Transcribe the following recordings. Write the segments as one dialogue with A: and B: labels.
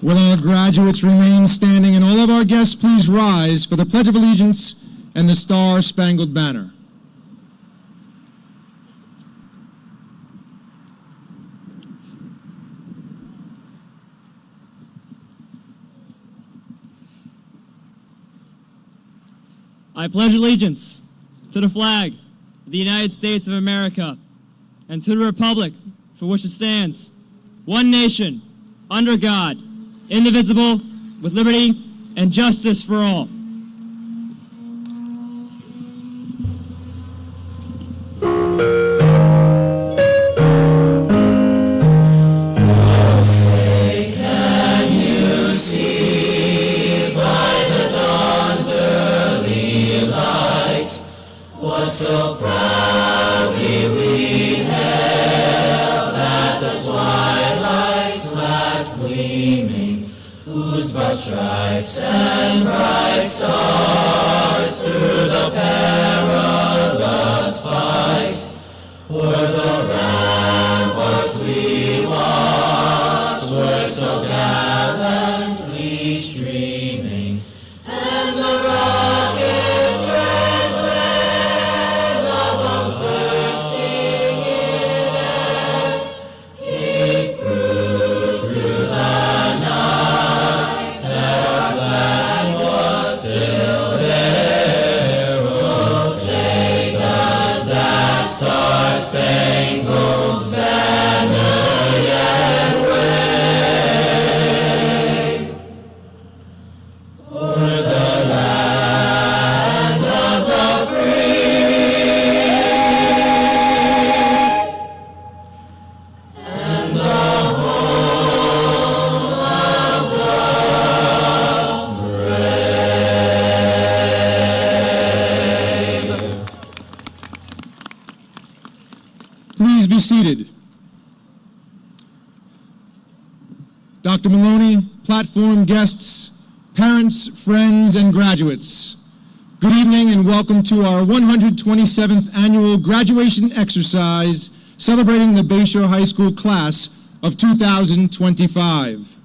A: Will our graduates remain standing, and all of our guests please rise for the Pledge of Allegiance and the Star-Spangled Banner.
B: I pledge allegiance to the flag of the United States of America and to the republic for which it stands, one nation, under God, indivisible, with liberty and justice for all.
C: So proudly we hailed at the twilight's last gleaming, whose broad stripes and bright stars through the perilous fights o'er the ramparts we watched were so gallantly streaming, and the rockets red glare, the bombs bursting in air, came through the night, our flag was still there. Oh, say does that star-spangled banner yet wave o'er the land of the free and the home of the brave.
A: Please be seated. Dr. Maloney, platform guests, parents, friends, and graduates, good evening and welcome to our 127th annual graduation exercise celebrating the Bayshore High School class of 2025.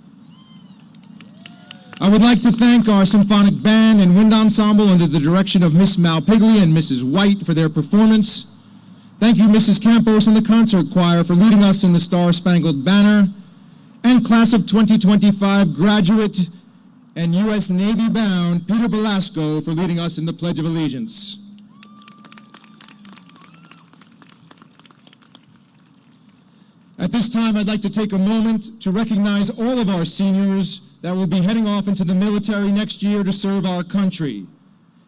A: I would like to thank our symphonic band and wind ensemble under the direction of Miss Malpiglia and Mrs. White for their performance. Thank you, Mrs. Campos and the concert choir for leading us in the Star-Spangled Banner, and class of 2025 graduate and U.S. Navy bound Peter Belasco for leading us in the Pledge of Allegiance. At this time, I'd like to take a moment to recognize all of our seniors that will be heading off into the military next year to serve our country.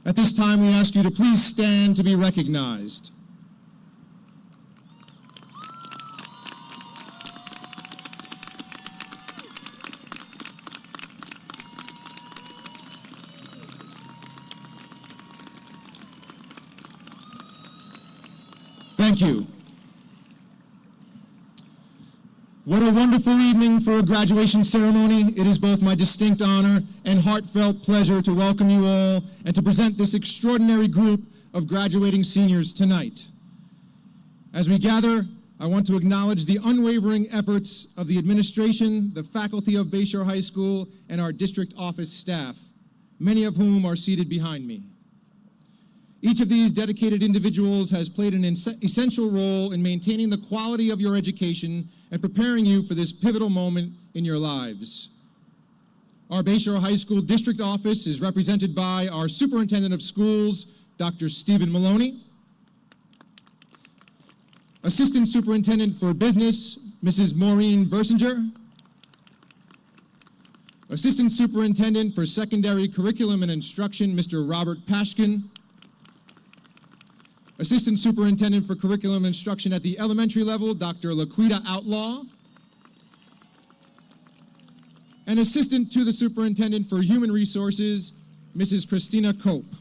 A: At this time, we ask you to please stand to be recognized. Thank you. What a wonderful evening for a graduation ceremony. It is both my distinct honor and heartfelt pleasure to welcome you all and to present this extraordinary group of graduating seniors tonight. As we gather, I want to acknowledge the unwavering efforts of the administration, the faculty of Bayshore High School, and our district office staff, many of whom are seated behind me. Each of these dedicated individuals has played an essential role in maintaining the quality of your education and preparing you for this pivotal moment in your lives. Our Bayshore High School District Office is represented by our Superintendent of Schools, Dr. Stephen Maloney, Assistant Superintendent for Business, Mrs. Maureen Versinger, Assistant Superintendent for Secondary Curriculum and Instruction, Mr. Robert Pashkin, Assistant Superintendent for Curriculum Instruction at the elementary level, Dr. Laquita Outlaw, and Assistant to the Superintendent for Human Resources, Mrs. Christina Cope.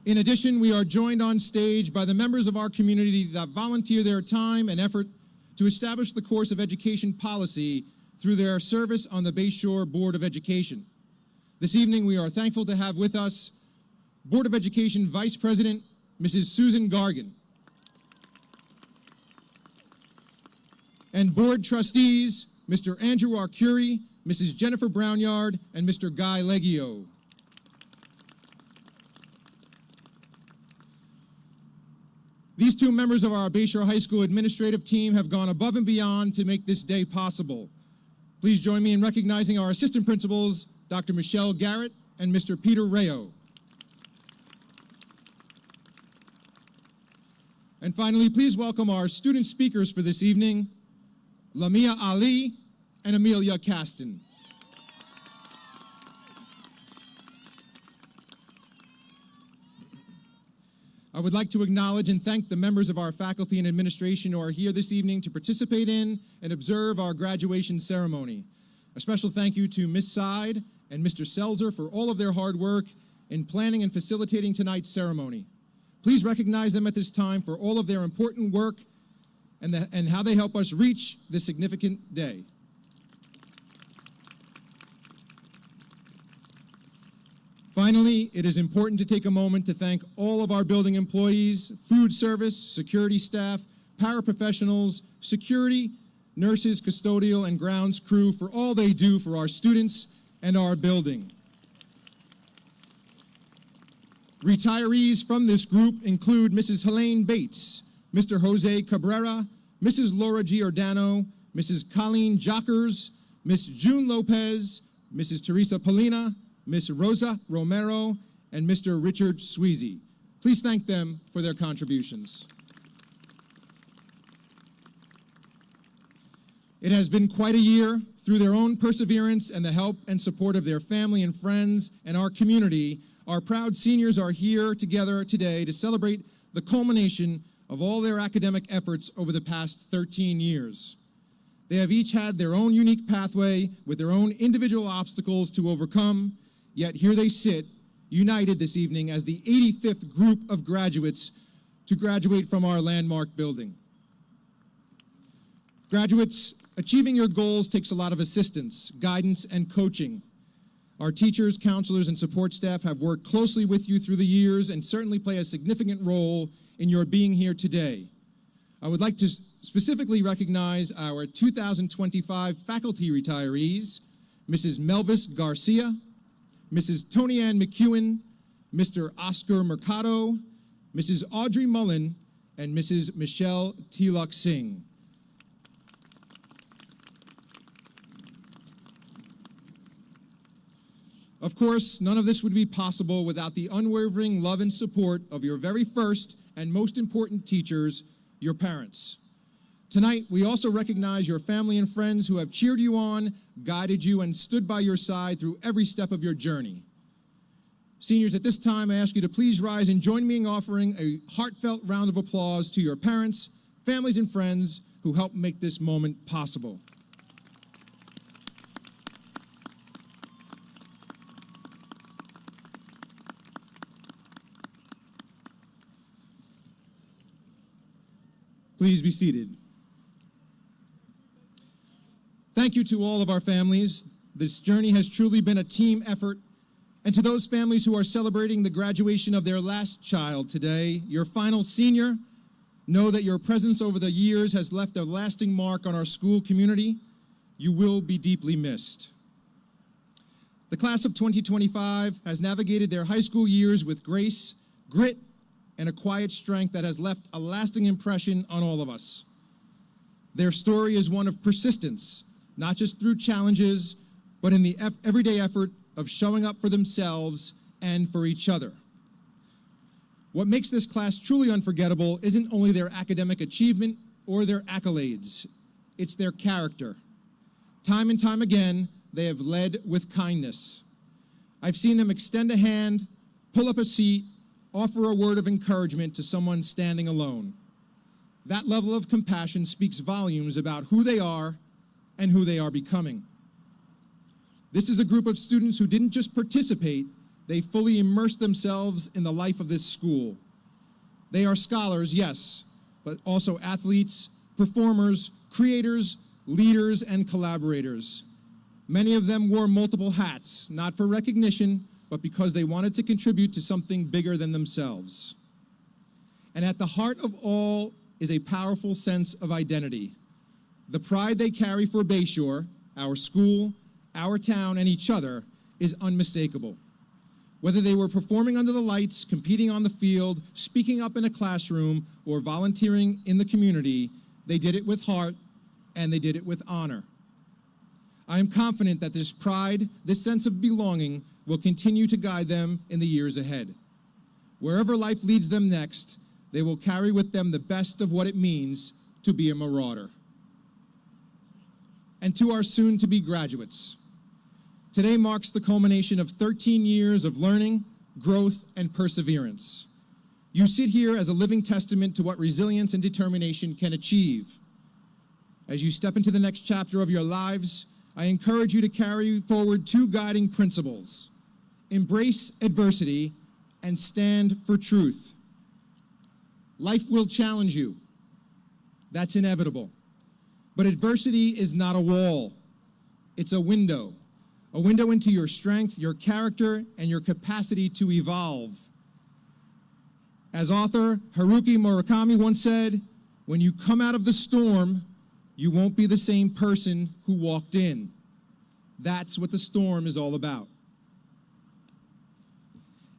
A: In addition, we are joined on stage by the members of our community that volunteer their time and effort to establish the course of education policy through their service on the Bayshore Board of Education. This evening, we are thankful to have with us Board of Education Vice President, Mrs. Susan Gargan, and board trustees, Mr. Andrew Arcuri, Mrs. Jennifer Brownyard, and Mr. Guy Leggio. These two members of our Bayshore High School administrative team have gone above and beyond to make this day possible. Please join me in recognizing our assistant principals, Dr. Michelle Garrett and Mr. Peter Rayo. And finally, please welcome our student speakers for this evening, Lamia Ali and Amelia Caston. I would like to acknowledge and thank the members of our faculty and administration who are here this evening to participate in and observe our graduation ceremony. A special thank you to Ms. Side and Mr. Selzer for all of their hard work in planning and facilitating tonight's ceremony. Please recognize them at this time for all of their important work and how they help us reach this significant day. Finally, it is important to take a moment to thank all of our building employees, food service, security staff, paraprofessionals, security, nurses, custodial, and grounds crew for all they do for our students and our building. Retirees from this group include Mrs. Helene Bates, Mr. Jose Cabrera, Mrs. Laura Giordano, Mrs. Colleen Jockers, Miss June Lopez, Mrs. Teresa Polina, Miss Rosa Romero, and Mr. Richard Sweezy. Please thank them for their contributions. It has been quite a year. Through their own perseverance and the help and support of their family and friends and our community, our proud seniors are here together today to celebrate the culmination of all their academic efforts over the past 13 years. They have each had their own unique pathway with their own individual obstacles to overcome, yet here they sit, united this evening as the 85th group of graduates to graduate from our landmark building. Graduates, achieving your goals takes a lot of assistance, guidance, and coaching. Our teachers, counselors, and support staff have worked closely with you through the years and certainly play a significant role in your being here today. I would like to specifically recognize our 2025 faculty retirees, Mrs. Melvis Garcia, Mrs. Tony Ann McEwen, Mr. Oscar Mercado, Mrs. Audrey Mullen, and Mrs. Michelle Tilak Singh. Of course, none of this would be possible without the unwavering love and support of your very first and most important teachers, your parents. Tonight, we also recognize your family and friends who have cheered you on, guided you, and stood by your side through every step of your journey. Seniors, at this time, I ask you to please rise and join me in offering a heartfelt round of applause to your parents, families, and friends who helped make this moment possible. Please be seated. Thank you to all of our families. This journey has truly been a team effort. And to those families who are celebrating the graduation of their last child today, your final senior, know that your presence over the years has left a lasting mark on our school community. You will be deeply missed. The class of 2025 has navigated their high school years with grace, grit, and a quiet strength that has left a lasting impression on all of us. Their story is one of persistence, not just through challenges, but in the everyday effort of showing up for themselves and for each other. What makes this class truly unforgettable isn't only their academic achievement or their accolades, it's their character. Time and time again, they have led with kindness. I've seen them extend a hand, pull up a seat, offer a word of encouragement to someone standing alone. That level of compassion speaks volumes about who they are and who they are becoming. This is a group of students who didn't just participate, they fully immersed themselves in the life of this school. They are scholars, yes, but also athletes, performers, creators, leaders, and collaborators. Many of them wore multiple hats, not for recognition, but because they wanted to contribute to something bigger than themselves. And at the heart of all is a powerful sense of identity. The pride they carry for Bayshore, our school, our town, and each other is unmistakable. Whether they were performing under the lights, competing on the field, speaking up in a classroom, or volunteering in the community, they did it with heart and they did it with honor. I am confident that this pride, this sense of belonging, will continue to guide them in the years ahead. Wherever life leads them next, they will carry with them the best of what it means to be a Marauder. And to our soon-to-be graduates, today marks the culmination of 13 years of learning, growth, and perseverance. You sit here as a living testament to what resilience and determination can achieve. As you step into the next chapter of your lives, I encourage you to carry forward two guiding principles: embrace adversity and stand for truth. Life will challenge you. That's inevitable. But adversity is not a wall. It's a window into your strength, your character, and your capacity to evolve. As author Haruki Murakami once said, when you come out of the storm, you won't be the same person who walked in. That's what the storm is all about.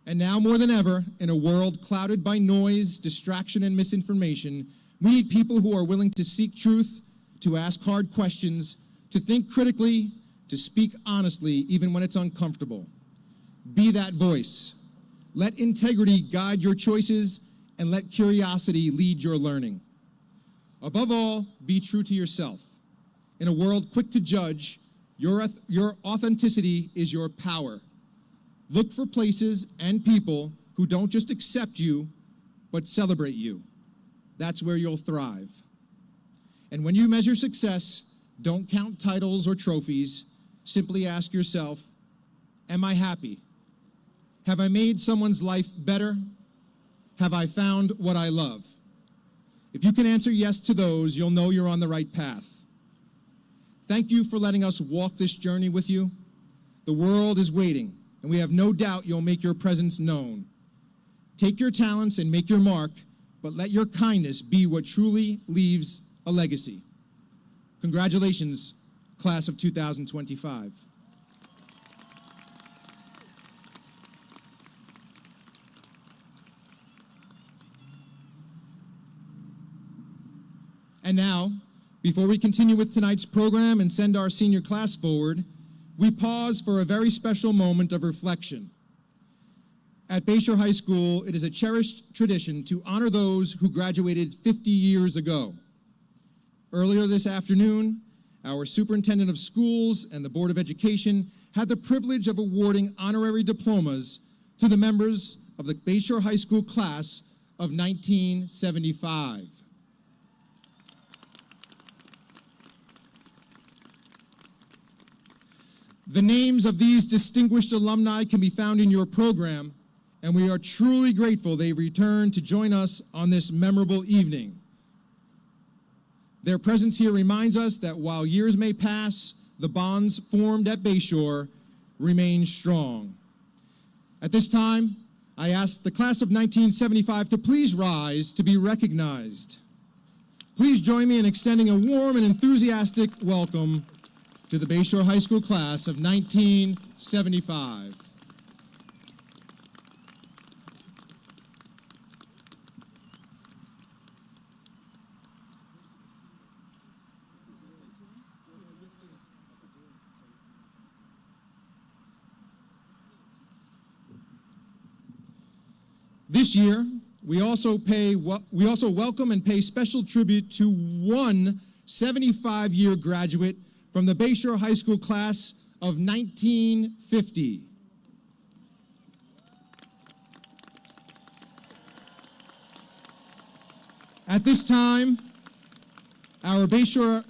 A: And now more than ever, in a world clouded by noise, distraction, and misinformation, we need people who are willing to seek truth, to ask hard questions, to think critically, to speak honestly, even when it's uncomfortable. Be that voice. Let integrity guide your choices, and let curiosity lead your learning. Above all, be true to yourself. In a world quick to judge, your authenticity is your power. Look for places and people who don't just accept you, but celebrate you. That's where you'll thrive. And when you measure success, don't count titles or trophies. Simply ask yourself, am I happy? Have I made someone's life better? Have I found what I love? If you can answer yes to those, you'll know you're on the right path. Thank you for letting us walk this journey with you. The world is waiting, and we have no doubt you'll make your presence known. Take your talents and make your mark, but let your kindness be what truly leaves a legacy. Congratulations, class of 2025. And now, before we continue with tonight's program and send our senior class forward, we pause for a very special moment of reflection. At Bayshore High School, it is a cherished tradition to honor those who graduated 50 years ago. Earlier this afternoon, our Superintendent of Schools and the Board of Education had the privilege of awarding honorary diplomas to the members of the Bayshore High School class of 1975. The names of these distinguished alumni can be found in your program, and we are truly grateful they returned to join us on this memorable evening. Their presence here reminds us that while years may pass, the bonds formed at Bayshore remain strong. At this time, I ask the class of 1975 to please rise to be recognized. Please join me in extending a warm and enthusiastic welcome to the Bayshore High School class of 1975. This year, we also welcome and pay special tribute to one 75-year graduate from the Bayshore High School class of 1950. At this time, our Bayshore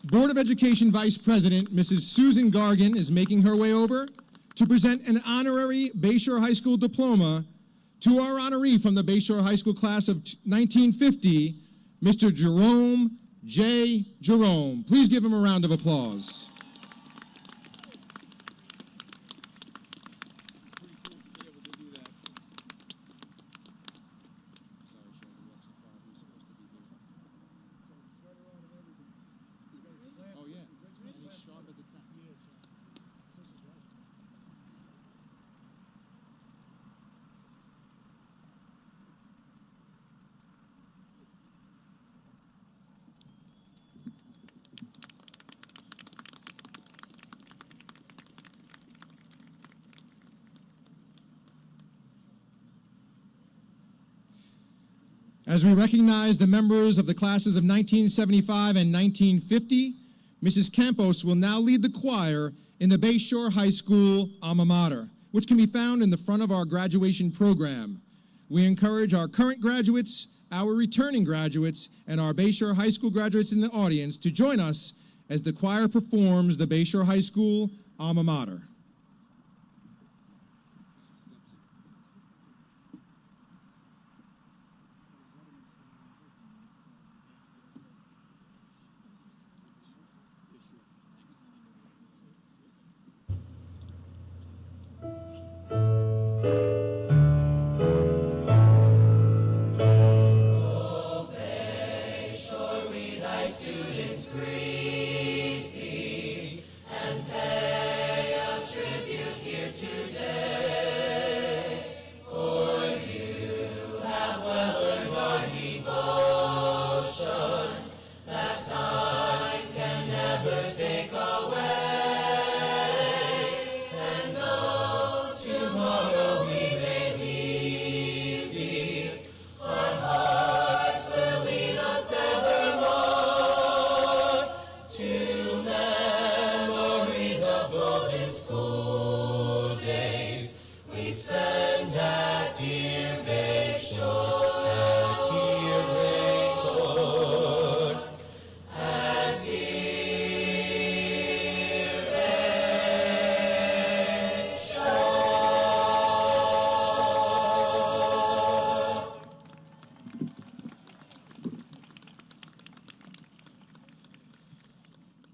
A: Board of Education Vice President, Mrs. Susan Gargan, is making her way over to present an honorary Bayshore High School diploma to our honoree from the Bayshore High School class of 1950, Mr. Jerome J. Jerome. Please give him a round of applause. As we recognize the members of the classes of 1975 and 1950, Mrs. Campos will now lead the choir in the Bayshore High School alma mater, which can be found in the front of our graduation program. We encourage our current graduates, our returning graduates, and our Bayshore High School graduates in the audience to join us as the choir performs the Bayshore High School alma mater.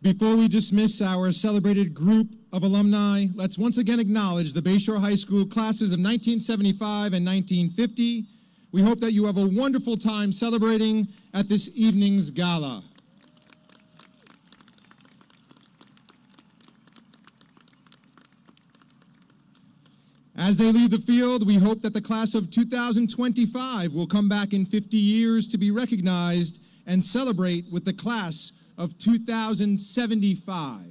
A: Before we dismiss our celebrated group of alumni, let's once again acknowledge the Bayshore High School classes of 1975 and 1950. We hope that you have a wonderful time celebrating at this evening's gala. As they leave the field, we hope that the class of 2025 will come back in 50 years to be recognized and celebrate with the class of 2075.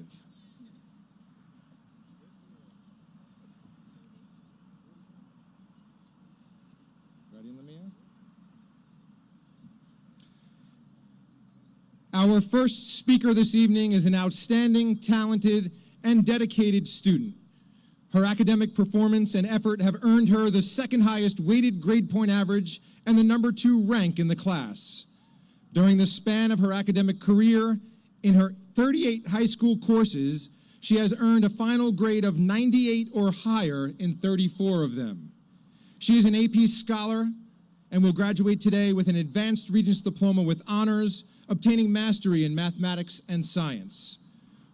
A: Ready, Lamia? Our first speaker this evening is an outstanding, talented, and dedicated student. Her academic performance and effort have earned her the second highest weighted grade point average and the #2 rank in the class. During the span of her academic career, in her 38 high school courses, she has earned a final grade of 98 or higher in 34 of them. She is an AP scholar and will graduate today with an advanced Regents Diploma with honors, obtaining mastery in mathematics and science.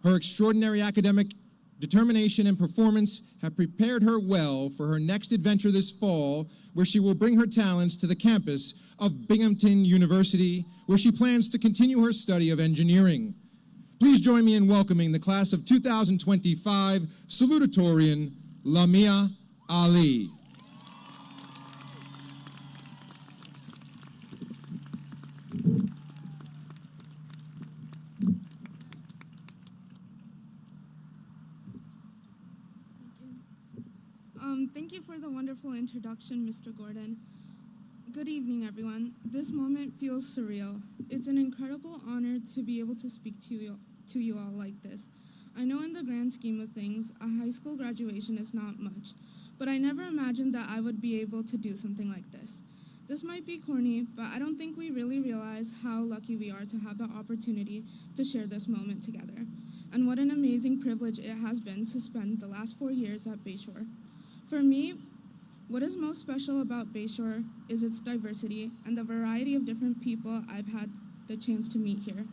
A: Her extraordinary academic determination and performance have prepared her well for her next adventure this fall, where she will bring her talents to the campus of Binghamton University, where she plans to continue her study of engineering. Please join me in welcoming the class of 2025 Salutatorian, Lamia Ali.
D: Thank you for the wonderful introduction, Mr. Gordon. Good evening, everyone. This moment feels surreal. It's an incredible honor to be able to speak to you all like this. I know in the grand scheme of things, a high school graduation is not much, but I never imagined that I would be able to do something like this. This might be corny, but I don't think we really realize how lucky we are to have the opportunity to share this moment together, and what an amazing privilege it has been to spend the last 4 years at Bayshore. For me, what is most special about Bayshore is its diversity and the variety of different people I've had the chance to meet here.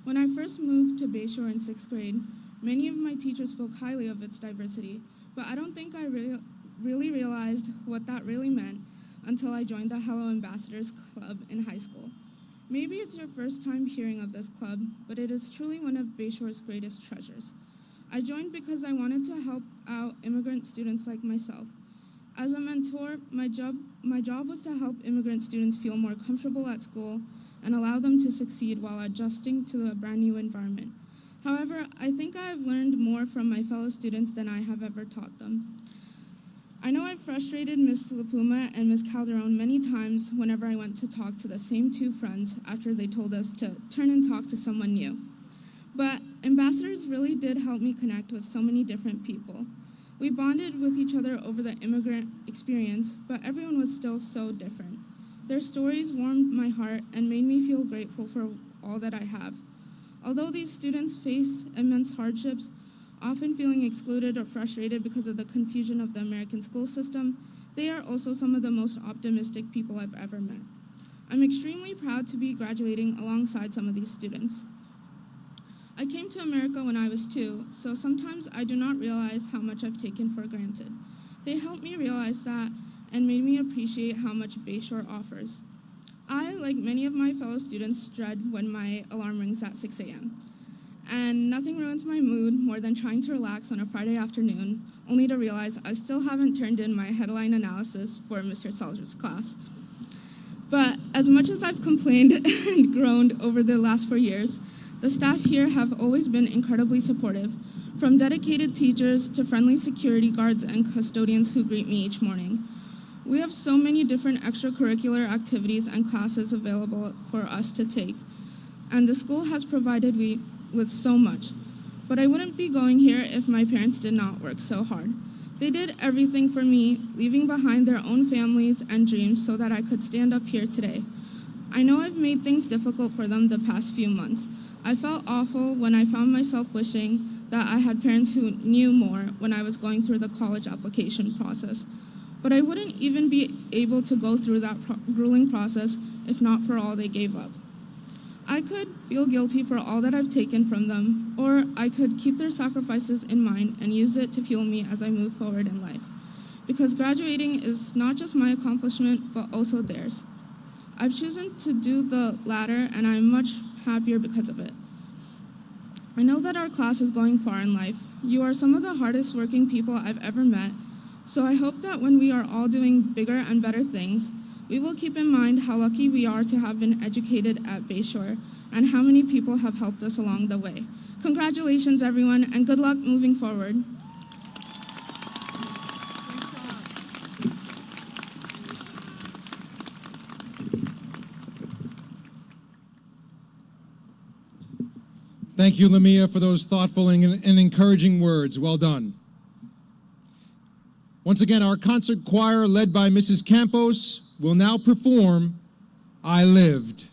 D: When I first moved to Bayshore in 6th grade, many of my teachers spoke highly of its diversity, but I don't think I really realized what that really meant until I joined the Hello Ambassadors Club in high school. Maybe it's your first time hearing of this club, but it is truly one of Bayshore's greatest treasures. I joined because I wanted to help out immigrant students like myself. As a mentor, my job was to help immigrant students feel more comfortable at school and allow them to succeed while adjusting to a brand new environment. However, I think I have learned more from my fellow students than I have ever taught them. I know I've frustrated Ms. Diploma and Ms. Calderon many times whenever I went to talk to the same two friends after they told us to turn and talk to someone new. But ambassadors really did help me connect with so many different people. We bonded with each other over the immigrant experience, but everyone was still so different. Their stories warmed my heart and made me feel grateful for all that I have. Although these students face immense hardships, often feeling excluded or frustrated because of the confusion of the American school system, they are also some of the most optimistic people I've ever met. I'm extremely proud to be graduating alongside some of these students. I came to America when I was 2, so sometimes I do not realize how much I've taken for granted. They helped me realize that and made me appreciate how much Bayshore offers. I, like many of my fellow students, dread when my alarm rings at 6 a.m. And nothing ruins my mood more than trying to relax on a Friday afternoon, only to realize I still haven't turned in my headline analysis for Mr. Salter's class. But as much as I've complained and groaned over the last 4 years, the staff here have always been incredibly supportive, from dedicated teachers to friendly security guards and custodians who greet me each morning. We have so many different extracurricular activities and classes available for us to take, and the school has provided me with so much. But I wouldn't be going here if my parents did not work so hard. They did everything for me, leaving behind their own families and dreams so that I could stand up here today. I know I've made things difficult for them the past few months. I felt awful when I found myself wishing that I had parents who knew more when I was going through the college application process. But I wouldn't even be able to go through that grueling process if not for all they gave up. I could feel guilty for all that I've taken from them, or I could keep their sacrifices in mind and use it to fuel me as I move forward in life. Because graduating is not just my accomplishment, but also theirs. I've chosen to do the latter, and I'm much happier because of it. I know that our class is going far in life. You are some of the hardest working people I've ever met, so I hope that when we are all doing bigger and better things, we will keep in mind how lucky we are to have been educated at Bayshore and how many people have helped us along the way. Congratulations, everyone, and good luck moving forward.
A: Thank you, Lamia, for those thoughtful and encouraging words. Well done. Once again, our concert choir, led by Mrs. Campos, will now perform I Lived.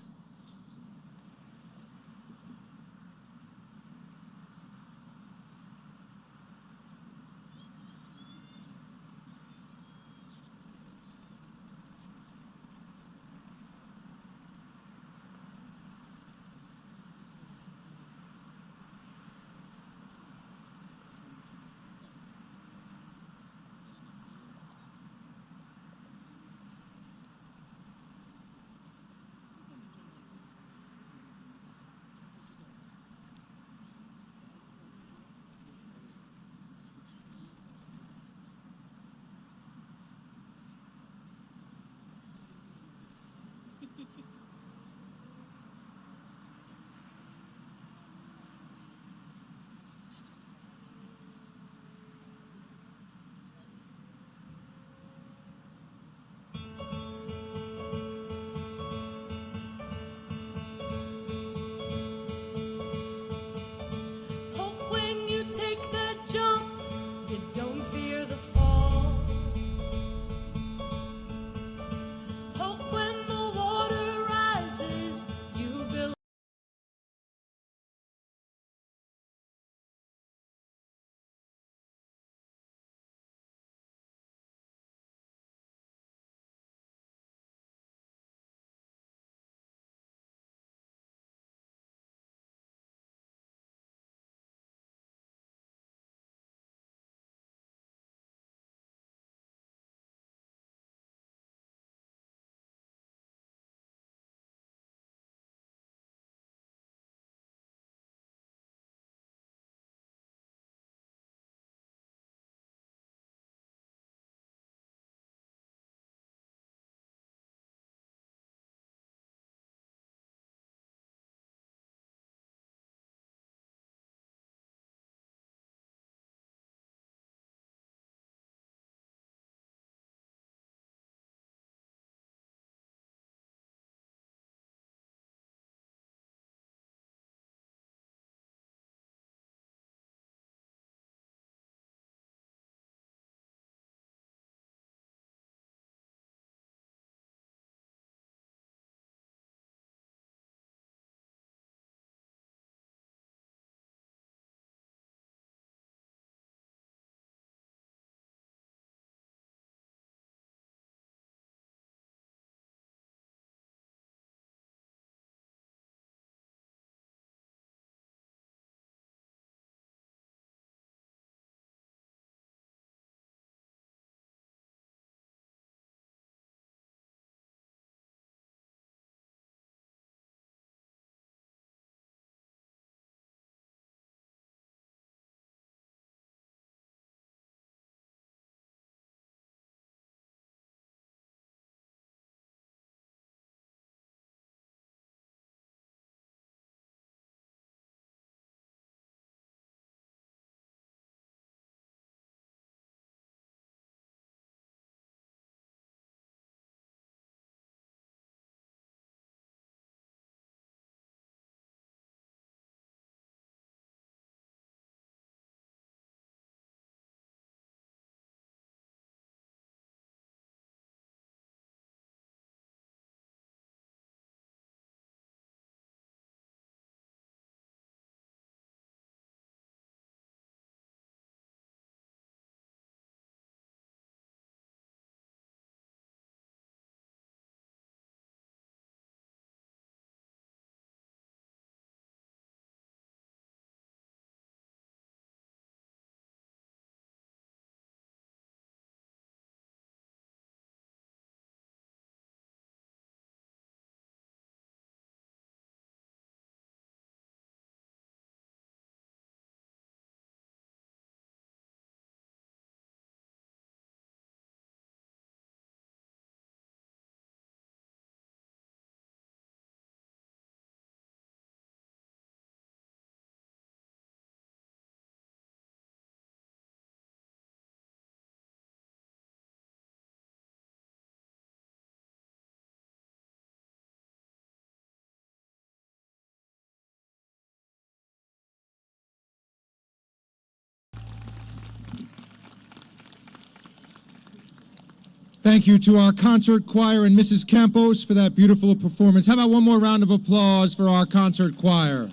A: Thank you to our concert choir and Mrs. Campos for that beautiful performance. How about one more round of applause for our concert choir?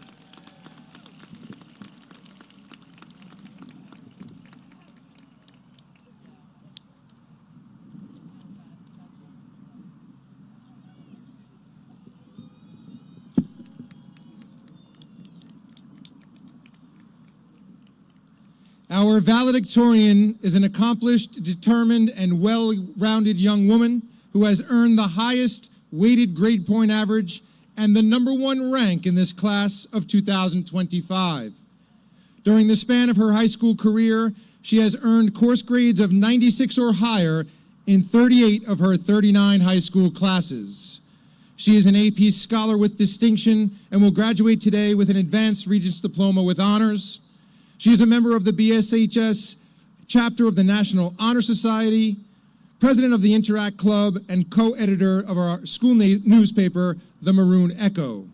A: Our valedictorian is an accomplished, determined, and well-rounded young woman who has earned the highest weighted grade point average and the #1 rank in this class of 2025. During the span of her high school career, she has earned course grades of 96 or higher in 38 of her 39 high school classes. She is an AP Scholar with distinction and will graduate today with an Advanced Regents Diploma with honors. She is a member of the BSHS chapter of the National Honor Society, president of the Interact Club, and co-editor of our school newspaper, The Maroon Echo.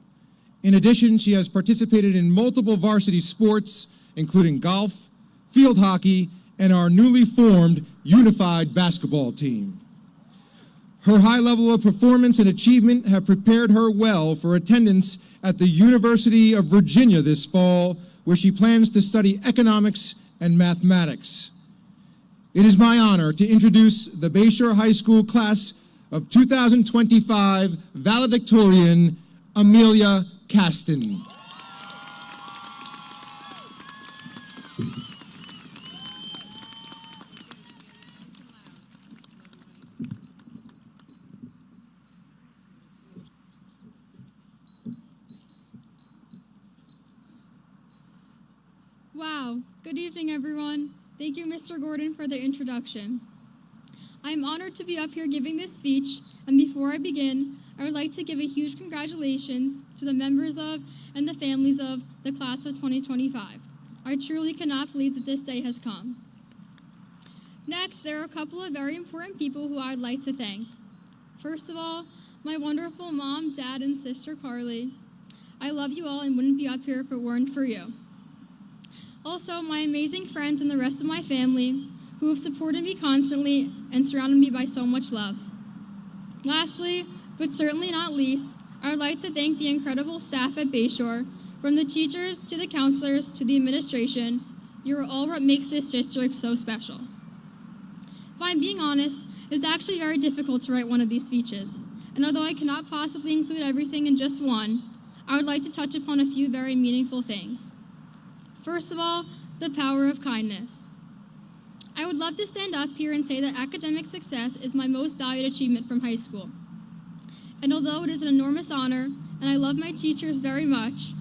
A: In addition, she has participated in multiple varsity sports, including golf, field hockey, and our newly formed unified basketball team. Her high level of performance and achievement have prepared her well for attendance at the University of Virginia this fall, where she plans to study economics and mathematics. It is my honor to introduce the Bayshore High School class of 2025 valedictorian, Amelia Caston.
E: Wow, good evening everyone. Thank you Mr. Gordon for the introduction. I am honored to be up here giving this speech, and before I begin, I would like to give a huge congratulations to the members of and the families of the class of 2025. I truly cannot believe that this day has come. Next, there are a couple of very important people who I would like to thank. First of all, my wonderful mom, dad, and sister Carly. I love you all and wouldn't be up here if it weren't for you. Also, my amazing friends and the rest of my family who have supported me constantly and surrounded me by so much love. Lastly, but certainly not least, I would like to thank the incredible staff at Bayshore, from the teachers to the counselors to the administration. You are all what makes this district so special. If I'm being honest, it's actually very difficult to write one of these speeches, and although I cannot possibly include everything in just one, I would like to touch upon a few very meaningful things. First of all, the power of kindness. I would love to stand up here and say that academic success is my most valued achievement from high school. And although it is an enormous honor, and I love my teachers very much,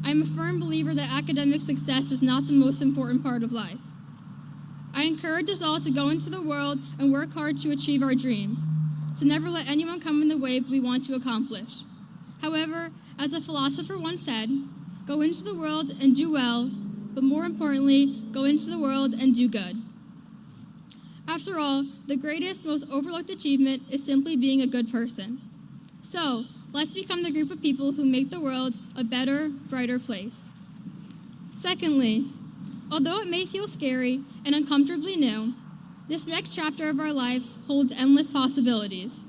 E: I am a firm believer that academic success is not the most important part of life. I encourage us all to go into the world and work hard to achieve our dreams, to never let anyone come in the way we want to accomplish. However, as a philosopher once said, go into the world and do well, but more importantly, go into the world and do good. After all, the greatest, most overlooked achievement is simply being a good person. So, let's become the group of people who make the world a better, brighter place. Secondly, although it may feel scary and uncomfortably new, this next chapter of our lives holds endless possibilities.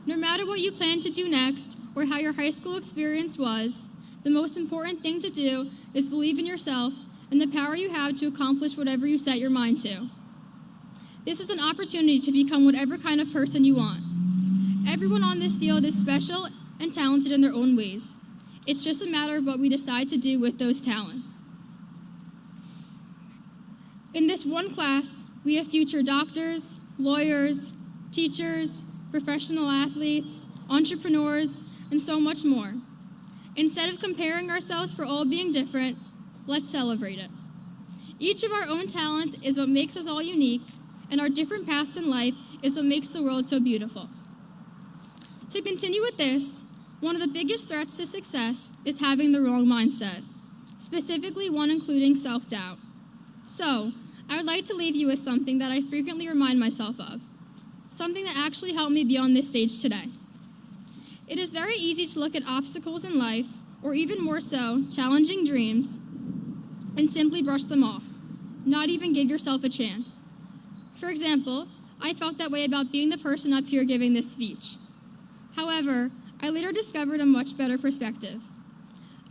E: No matter what you plan to do next or how your high school experience was, the most important thing to do is believe in yourself and the power you have to accomplish whatever you set your mind to. This is an opportunity to become whatever kind of person you want. Everyone on this field is special and talented in their own ways. It's just a matter of what we decide to do with those talents. In this one class, we have future doctors, lawyers, teachers, professional athletes, entrepreneurs, and so much more. Instead of comparing ourselves for all being different, let's celebrate it. Each of our own talents is what makes us all unique, and our different paths in life is what makes the world so beautiful. To continue with this, one of the biggest threats to success is having the wrong mindset, specifically one including self-doubt. So, I would like to leave you with something that I frequently remind myself of, something that actually helped me be on this stage today. It is very easy to look at obstacles in life, or even more so, challenging dreams, and simply brush them off, not even give yourself a chance. For example, I felt that way about being the person up here giving this speech. However, I later discovered a much better perspective.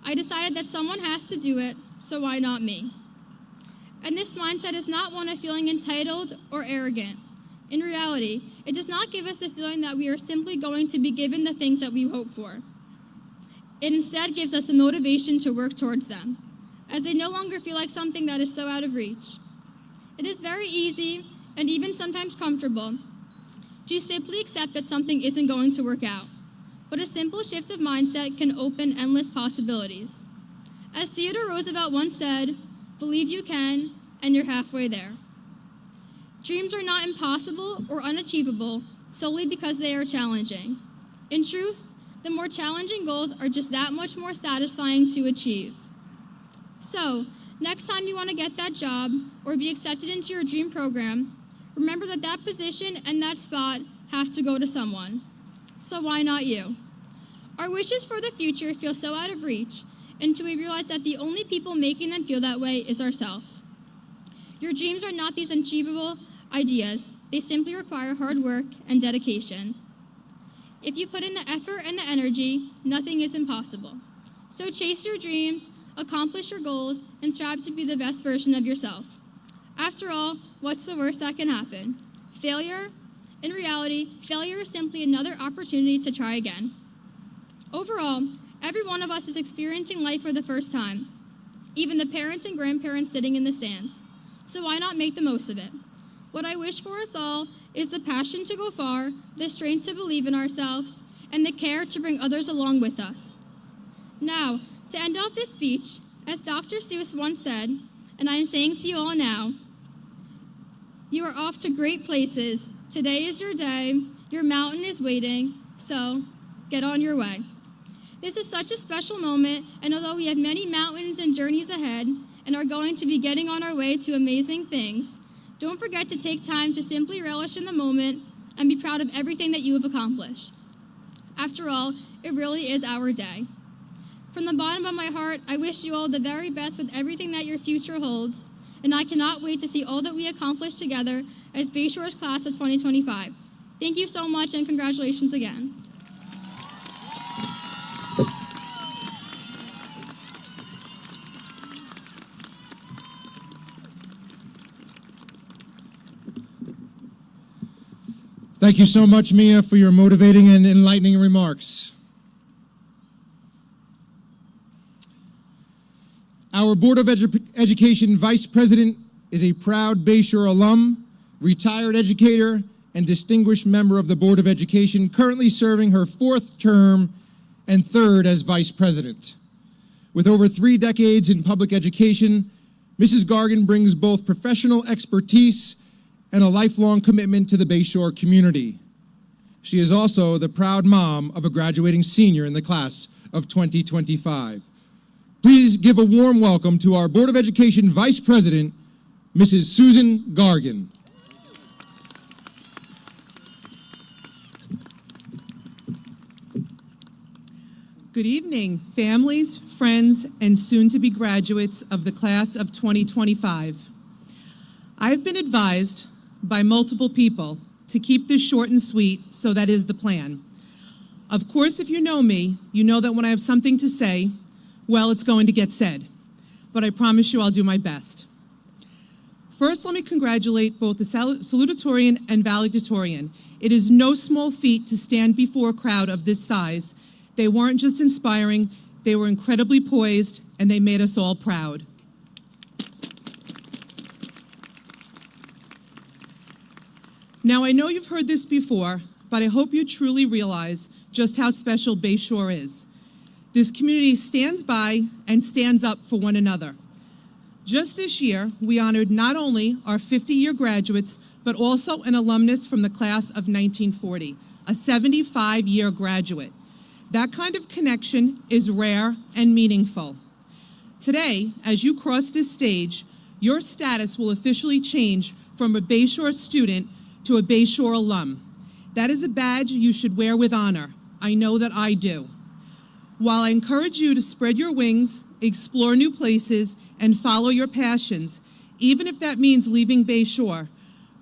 E: I decided that someone has to do it, so why not me? And this mindset is not one of feeling entitled or arrogant. In reality, it does not give us the feeling that we are simply going to be given the things that we hope for. It instead gives us a motivation to work towards them, as they no longer feel like something that is so out of reach. It is very easy, and even sometimes comfortable, to simply accept that something isn't going to work out. But a simple shift of mindset can open endless possibilities. As Theodore Roosevelt once said, "Believe you can, and you're halfway there." Dreams are not impossible or unachievable solely because they are challenging. In truth, the more challenging goals are just that much more satisfying to achieve. So, next time you want to get that job or be accepted into your dream program, remember that that position and that spot have to go to someone. So why not you? Our wishes for the future feel so out of reach until we realize that the only people making them feel that way is ourselves. Your dreams are not these unachievable ideas. They simply require hard work and dedication. If you put in the effort and the energy, nothing is impossible. So chase your dreams, accomplish your goals, and strive to be the best version of yourself. After all, what's the worst that can happen? Failure? In reality, failure is simply another opportunity to try again. Overall, every one of us is experiencing life for the first time, even the parents and grandparents sitting in the stands. So why not make the most of it? What I wish for us all is the passion to go far, the strength to believe in ourselves, and the care to bring others along with us. Now, to end off this speech, as Dr. Seuss once said, and I am saying to you all now, you are off to great places. Today is your day. Your mountain is waiting, so get on your way. This is such a special moment, and although we have many mountains and journeys ahead and are going to be getting on our way to amazing things, don't forget to take time to simply relish in the moment and be proud of everything that you have accomplished. After all, it really is our day. From the bottom of my heart, I wish you all the very best with everything that your future holds, and I cannot wait to see all that we accomplish together as Bayshore's class of 2025. Thank you so much, and congratulations again.
A: Thank you so much, Mia, for your motivating and enlightening remarks. Our Board of Education Vice President is a proud Bayshore alum, retired educator, and distinguished member of the Board of Education, currently serving her 4th term and 3rd as Vice President. With over 3 decades in public education, Mrs. Gargan brings both professional expertise and a lifelong commitment to the Bayshore community. She is also the proud mom of a graduating senior in the class of 2025. Please give a warm welcome to our Board of Education Vice President, Mrs. Susan Gargan.
F: Good evening, families, friends, and soon-to-be graduates of the class of 2025. I've been advised by multiple people to keep this short and sweet, so that is the plan. Of course, if you know me, you know that when I have something to say, well, it's going to get said. But I promise you I'll do my best. First, let me congratulate both the Salutatorian and Valedictorian. It is no small feat to stand before a crowd of this size. They weren't just inspiring, they were incredibly poised, and they made us all proud. Now, I know you've heard this before, but I hope you truly realize just how special Bayshore is. This community stands by and stands up for one another. Just this year, we honored not only our 50-year graduates, but also an alumnus from the class of 1940, a 75-year graduate. That kind of connection is rare and meaningful. Today, as you cross this stage, your status will officially change from a Bayshore student to a Bayshore alum. That is a badge you should wear with honor. I know that I do. While I encourage you to spread your wings, explore new places, and follow your passions, even if that means leaving Bayshore,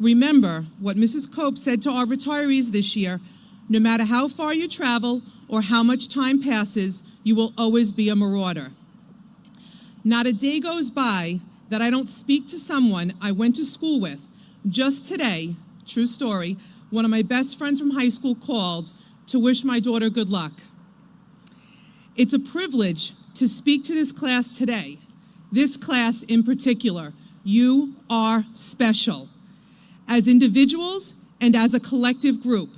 F: Remember what Mrs. Cope said to our retirees this year: no matter how far you travel or how much time passes, you will always be a marauder. Not a day goes by that I don't speak to someone I went to school with. Just today, true story, one of my best friends from high school called to wish my daughter good luck. It's a privilege to speak to this class today. This class in particular. You are special. As individuals and as a collective group.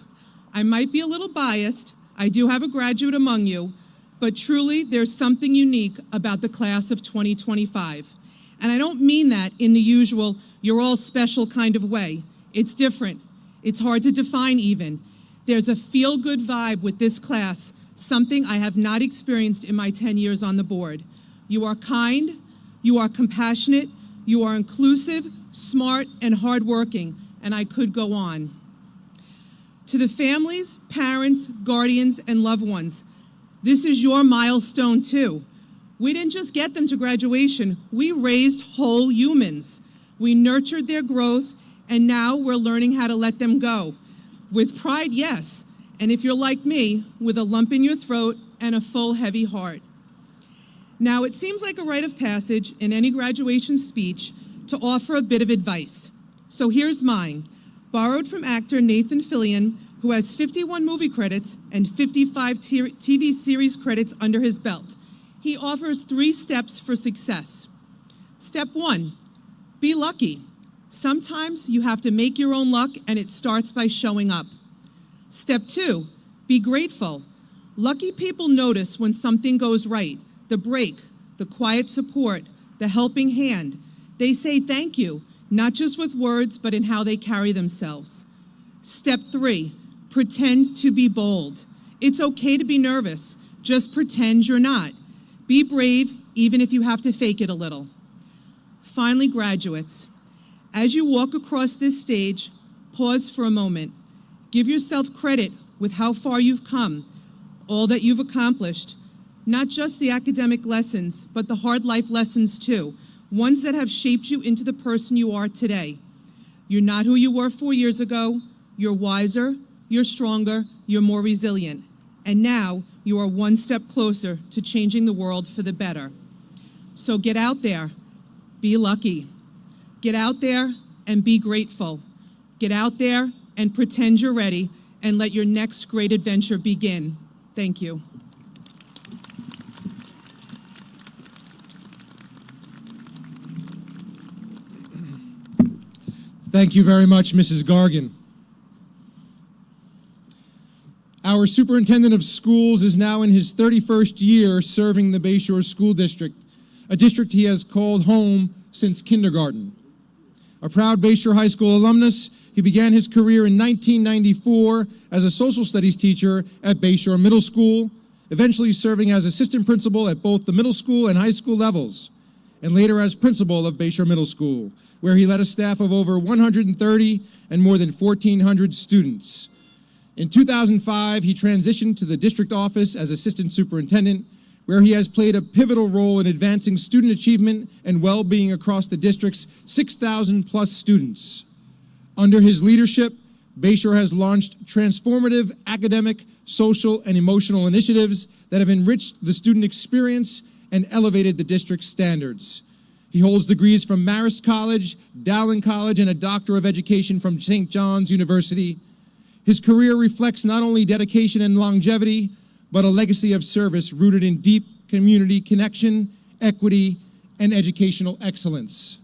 F: I might be a little biased. I do have a graduate among you, but truly there's something unique about the class of 2025. And I don't mean that in the usual, you're all special kind of way. It's different. It's hard to define even. There's a feel-good vibe with this class, something I have not experienced in my 10 years on the board. You are kind, you are compassionate, you are inclusive, smart, and hardworking, and I could go on. To the families, parents, guardians, and loved ones, this is your milestone too. We didn't just get them to graduation, we raised whole humans. We nurtured their growth, and now we're learning how to let them go. With pride, yes, and if you're like me, with a lump in your throat and a full, heavy heart. Now, it seems like a rite of passage in any graduation speech to offer a bit of advice. So here's mine, borrowed from actor Nathan Fillion, who has 51 movie credits and 55 TV series credits under his belt. He offers 3 steps for success. Step 1, be lucky. Sometimes you have to make your own luck, and it starts by showing up. Step 2, be grateful. Lucky people notice when something goes right, the break, the quiet support, the helping hand. They say thank you, not just with words, but in how they carry themselves. Step 3, pretend to be bold. It's okay to be nervous. Just pretend you're not. Be brave, even if you have to fake it a little. Finally, graduates, as you walk across this stage, pause for a moment. Give yourself credit with how far you've come, all that you've accomplished, not just the academic lessons, but the hard life lessons too, ones that have shaped you into the person you are today. You're not who you were 4 years ago. You're wiser, you're stronger, you're more resilient. And now you are one step closer to changing the world for the better. So get out there, be lucky. Get out there and be grateful. Get out there and pretend you're ready, and let your next great adventure begin. Thank you.
A: Thank you very much, Mrs. Gargan. Our superintendent of schools is now in his 31st year serving the Bayshore School District, a district he has called home since kindergarten. A proud Bayshore High School alumnus, he began his career in 1994 as a social studies teacher at Bayshore Middle School, eventually serving as assistant principal at both the middle school and high school levels, and later as principal of Bayshore Middle School, where he led a staff of over 130 and more than 1,400 students. In 2005, he transitioned to the district office as assistant superintendent, where he has played a pivotal role in advancing student achievement and well-being across the district's 6,000 plus students. Under his leadership, Bayshore has launched transformative academic, social, and emotional initiatives that have enriched the student experience and elevated the district's standards. He holds degrees from Marist College, Dowling College, and a Doctor of Education from St. John's University. His career reflects not only dedication and longevity, but a legacy of service rooted in deep community connection, equity, and educational excellence.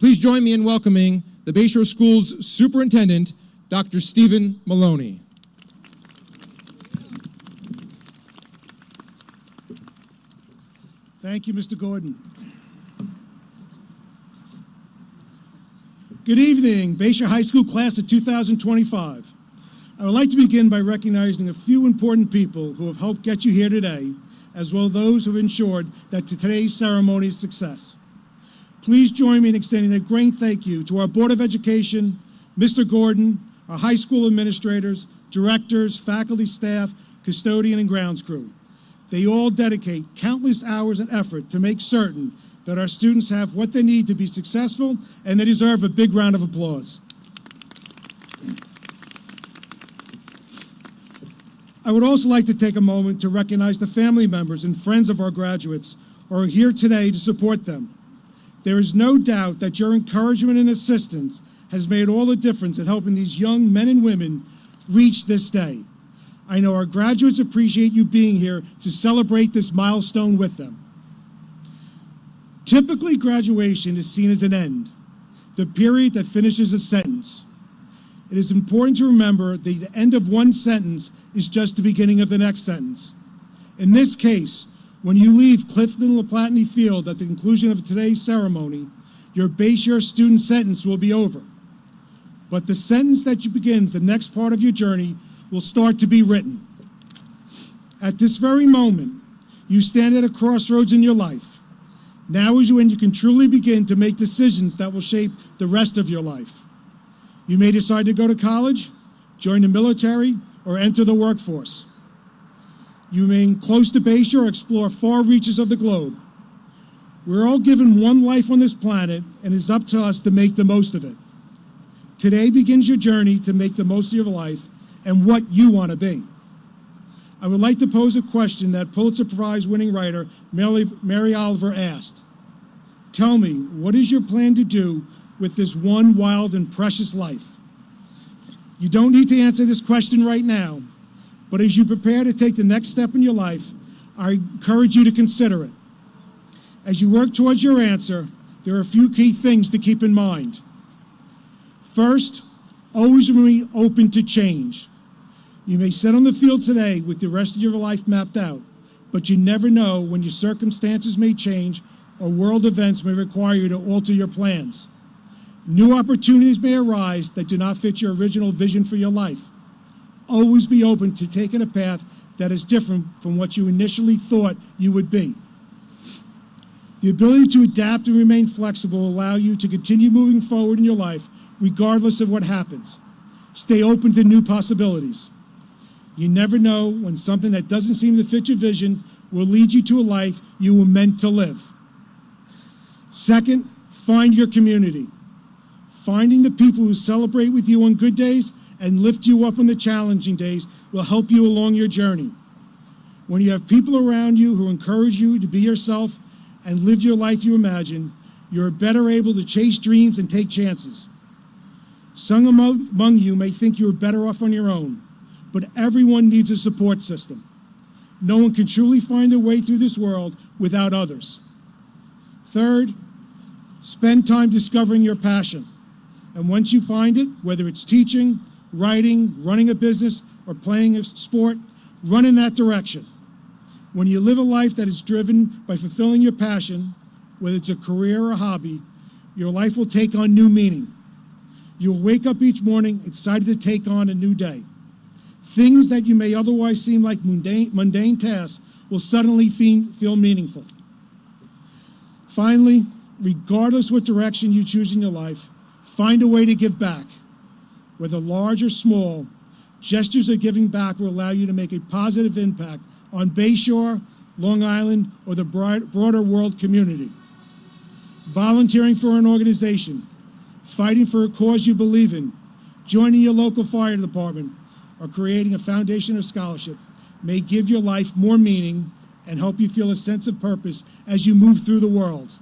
A: Please join me in welcoming the Bayshore Schools Superintendent, Dr. Stephen Maloney.
G: Thank you, Mr. Gordon. Good evening, Bayshore High School class of 2025. I would like to begin by recognizing a few important people who have helped get you here today, as well as those who have ensured that today's ceremony's success. Please join me in extending a great thank you to our Board of Education, Mr. Gordon, our high school administrators, directors, faculty, staff, custodian, and grounds crew. They all dedicate countless hours and effort to make certain that our students have what they need to be successful, and they deserve a big round of applause. I would also like to take a moment to recognize the family members and friends of our graduates who are here today to support them. There is no doubt that your encouragement and assistance has made all the difference in helping these young men and women reach this day. I know our graduates appreciate you being here to celebrate this milestone with them. Typically, graduation is seen as an end, the period that finishes a sentence. It is important to remember that the end of one sentence is just the beginning of the next sentence. In this case, when you leave Clifton LaPlatney Field at the conclusion of today's ceremony, your base year student sentence will be over. But the sentence that begins the next part of your journey will start to be written. At this very moment, you stand at a crossroads in your life. Now is when you can truly begin to make decisions that will shape the rest of your life. You may decide to go to college, join the military, or enter the workforce. You remain close to base or explore far reaches of the globe. We're all given one life on this planet, and it's up to us to make the most of it. Today begins your journey to make the most of your life and what you want to be. I would like to pose a question that Pulitzer Prize-winning writer Mary Oliver asked. Tell me, what is your plan to do with this one wild and precious life? You don't need to answer this question right now, but as you prepare to take the next step in your life, I encourage you to consider it. As you work towards your answer, there are a few key things to keep in mind. First, always remain open to change. You may sit on the field today with the rest of your life mapped out, but you never know when your circumstances may change or world events may require you to alter your plans. New opportunities may arise that do not fit your original vision for your life. Always be open to taking a path that is different from what you initially thought you would be. The ability to adapt and remain flexible will allow you to continue moving forward in your life regardless of what happens. Stay open to new possibilities. You never know when something that doesn't seem to fit your vision will lead you to a life you were meant to live. Second, find your community. Finding the people who celebrate with you on good days and lift you up on the challenging days will help you along your journey. When you have people around you who encourage you to be yourself and live your life you imagine, you're better able to chase dreams and take chances. Some among you may think you are better off on your own, but everyone needs a support system. No one can truly find their way through this world without others. Third, spend time discovering your passion. And once you find it, whether it's teaching, writing, running a business, or playing a sport, run in that direction. When you live a life that is driven by fulfilling your passion, whether it's a career or a hobby, your life will take on new meaning. You'll wake up each morning excited to take on a new day. Things that you may otherwise seem like mundane tasks will suddenly feel meaningful. Finally, regardless what direction you choose in your life, find a way to give back. Whether large or small, gestures of giving back will allow you to make a positive impact on Bayshore, Long Island, or the broader world community. Volunteering for an organization, fighting for a cause you believe in, joining your local fire department, or creating a foundation or scholarship may give your life more meaning and help you feel a sense of purpose as you move through the world.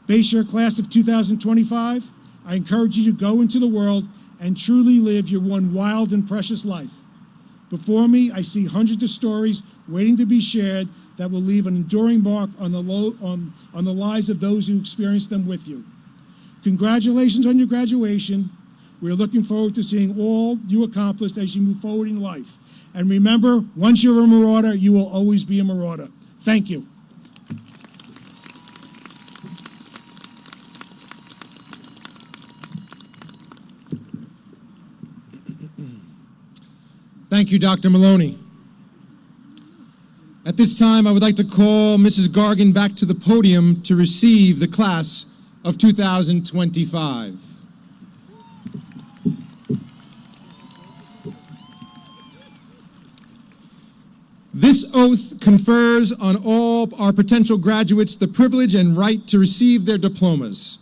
G: Bayshore class of 2025, I encourage you to go into the world and truly live your one wild and precious life. Before me, I see hundreds of stories waiting to be shared that will leave an enduring mark on the lives of those who experience them with you. Congratulations on your graduation. We're looking forward to seeing all you accomplished as you move forward in life. And remember, once you're a Marauder, you will always be a Marauder. Thank you.
A: Thank you, Dr. Maloney. At this time, I would like to call Mrs. Gargan back to the podium to receive the class of 2025. This oath confers on all our potential graduates the privilege and right to receive their diplomas.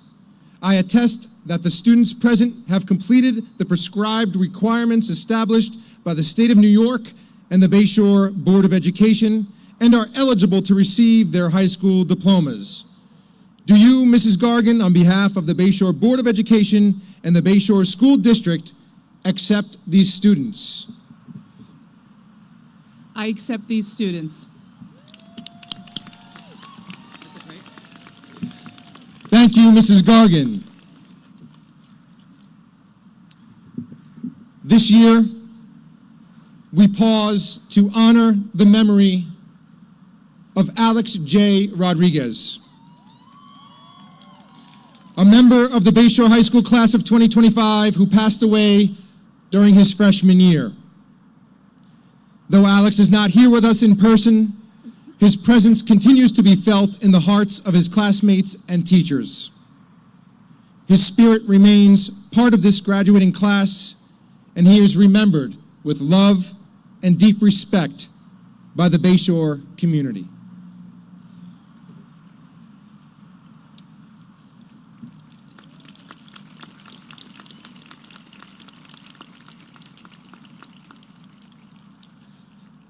A: I attest that the students present have completed the prescribed requirements established by the State of New York and the Bayshore Board of Education and are eligible to receive their high school diplomas. Do you, Mrs. Gargan, on behalf of the Bayshore Board of Education and the Bayshore School District, accept these students?
F: I accept these students.
A: Thank you, Mrs. Gargan. This year, we pause to honor the memory of Alex J. Rodriguez, a member of the Bayshore High School class of 2025 who passed away during his freshman year. Though Alex is not here with us in person, his presence continues to be felt in the hearts of his classmates and teachers. His spirit remains part of this graduating class, and he is remembered with love and deep respect by the Bayshore community.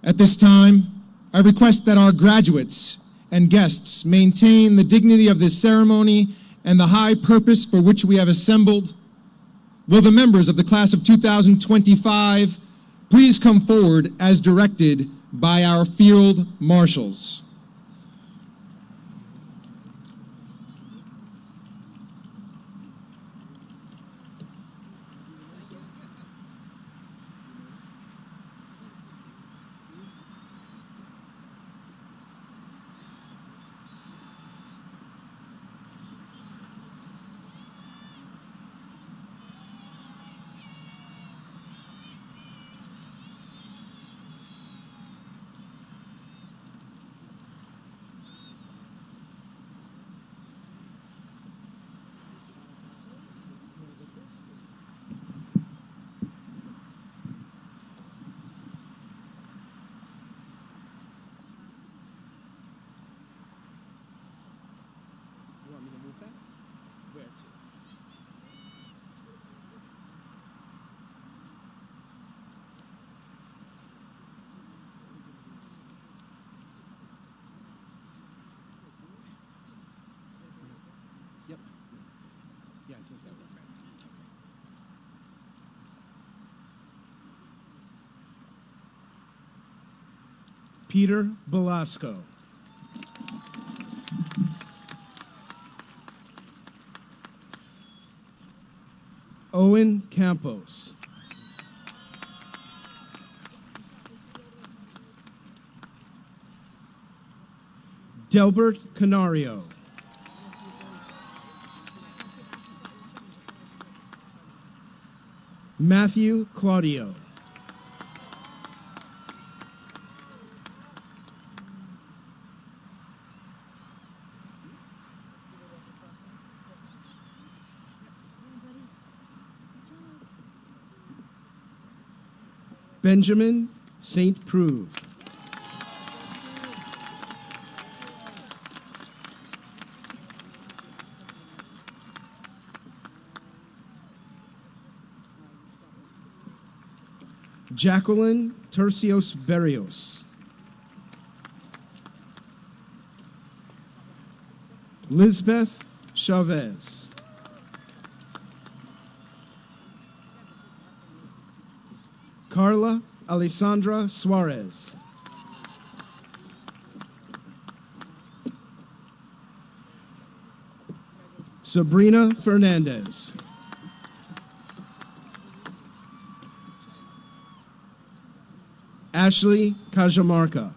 A: At this time, I request that our graduates and guests maintain the dignity of this ceremony and the high purpose for which we have assembled. Will the members of the class of 2025 please come forward as directed by our field marshals?
H: Peter Velasco. Owen Campos. Delbert Canario. Matthew Claudio. Benjamin St. Pruve. Jacqueline Tercios Berrios. Lisbeth Chavez. Carla Alessandra Suarez. Sabrina Fernandez. Ashley Cajamarca.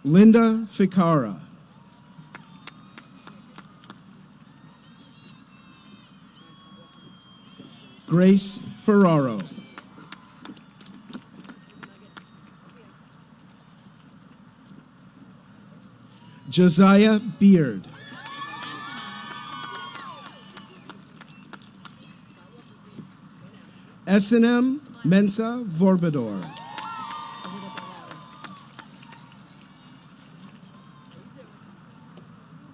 H: Linda Ficara. Grace Ferraro. Josiah Beard. S&M Mensa Vorbador.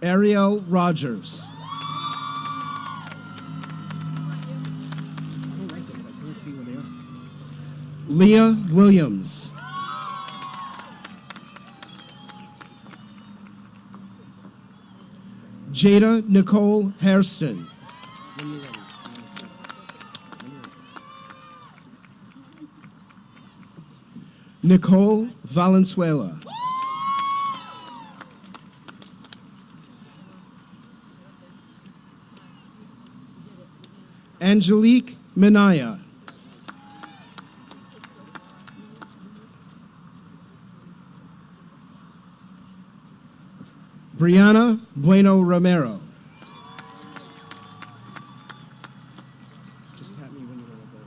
H: Ariel Rogers. Leah Williams. Jada Nicole Hairston. Nicole Valenzuela. Angelique Minaya. Brianna Bueno Romero. Just tap me when you want to go.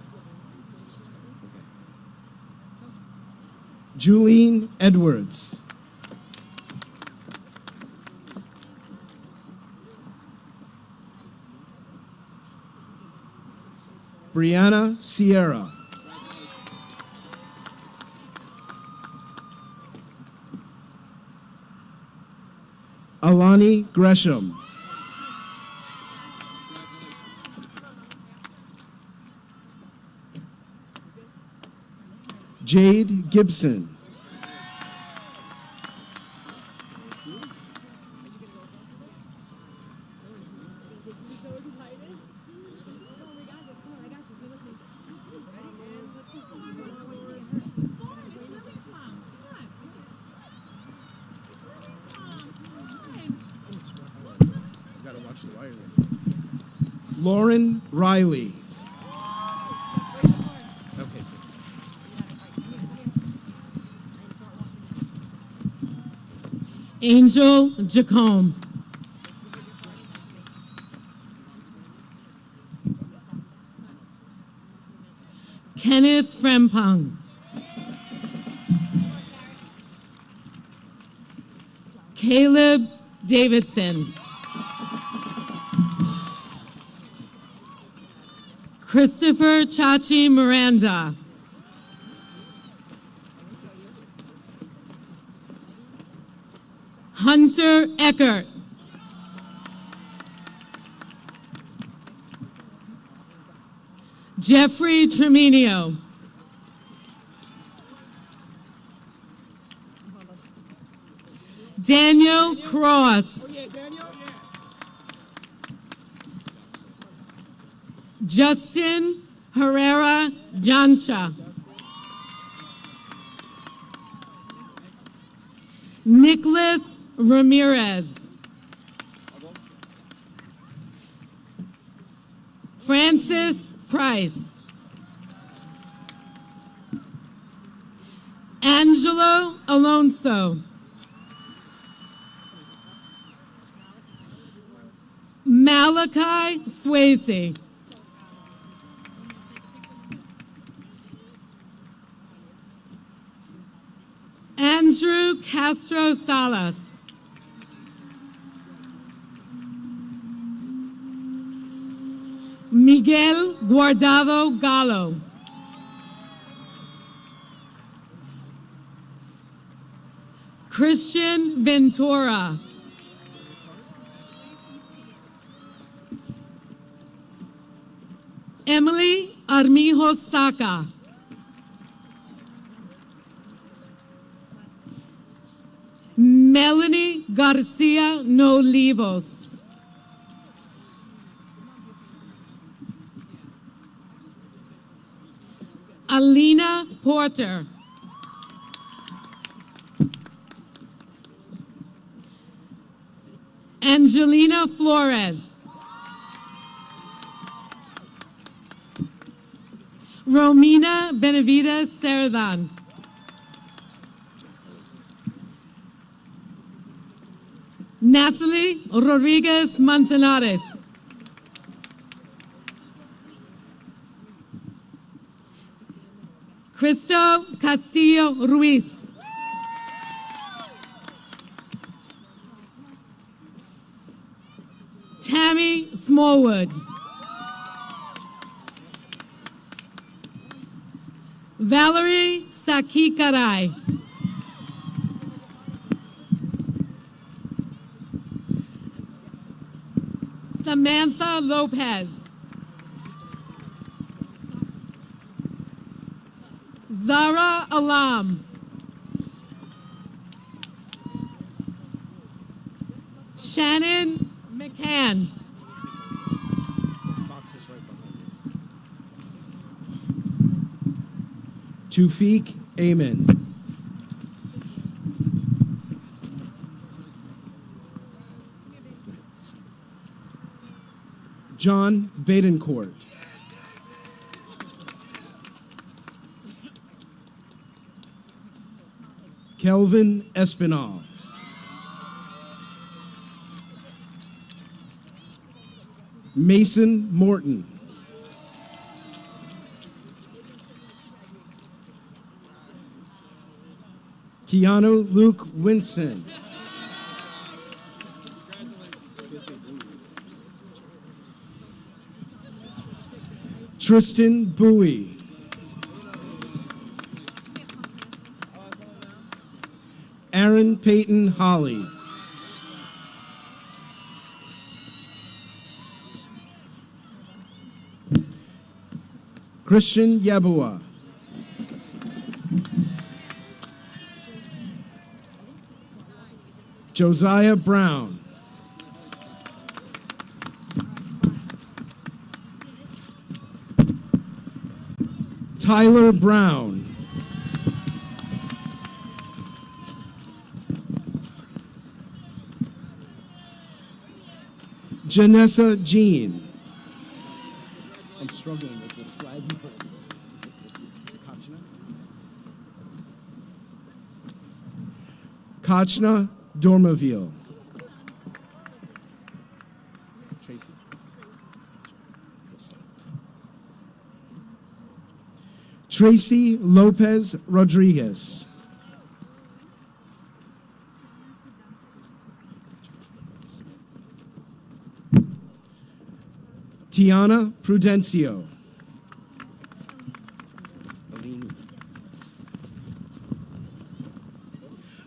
H: Okay. Julene Edwards. Brianna Sierra. Alani Gresham. Jade Gibson. Lauren Riley.
I: Angel Jacome. Kenneth Frempong. Caleb Davidson. Christopher Chachi Miranda. Hunter Eckert. Jeffrey Treminio. Daniel Cross. Justin Herrera Jancha. Nicholas Ramirez. Francis Price. Angelo Alonso. Malachi Swayze. Andrew Castro Salas. Miguel Guardado Gallo. Christian Ventura. Emily Armijo Saca. Melanie Garcia Nolivos. Alina Porter. Angelina Flores. Romina Benavides Cerdan. Nathalie Rodriguez Manzanares. Cristo Castillo Ruiz. Tammy Smallwood. Valerie Sakikarai. Samantha Lopez. Zara Alam. Shannon McCann.
H: Tufik Amen. John Badencourt. Kelvin Espinal. Mason Morton. Keanu Luke Winston. Tristan Bowie. Aaron Peyton Holly. Christian Yabua. Josiah Brown. Tyler Brown. Janessa Jean. I'm struggling with this flag. Kachna Dormaville. Tracy. Tracy Lopez Rodriguez. Tiana Prudencio.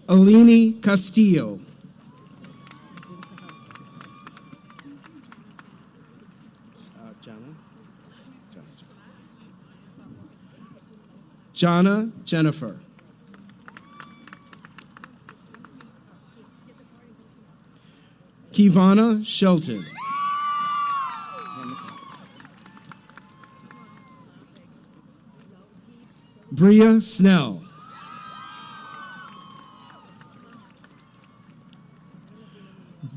H: Alini Castillo. Jana Jennifer. Kivana Shelton. Bria Snell.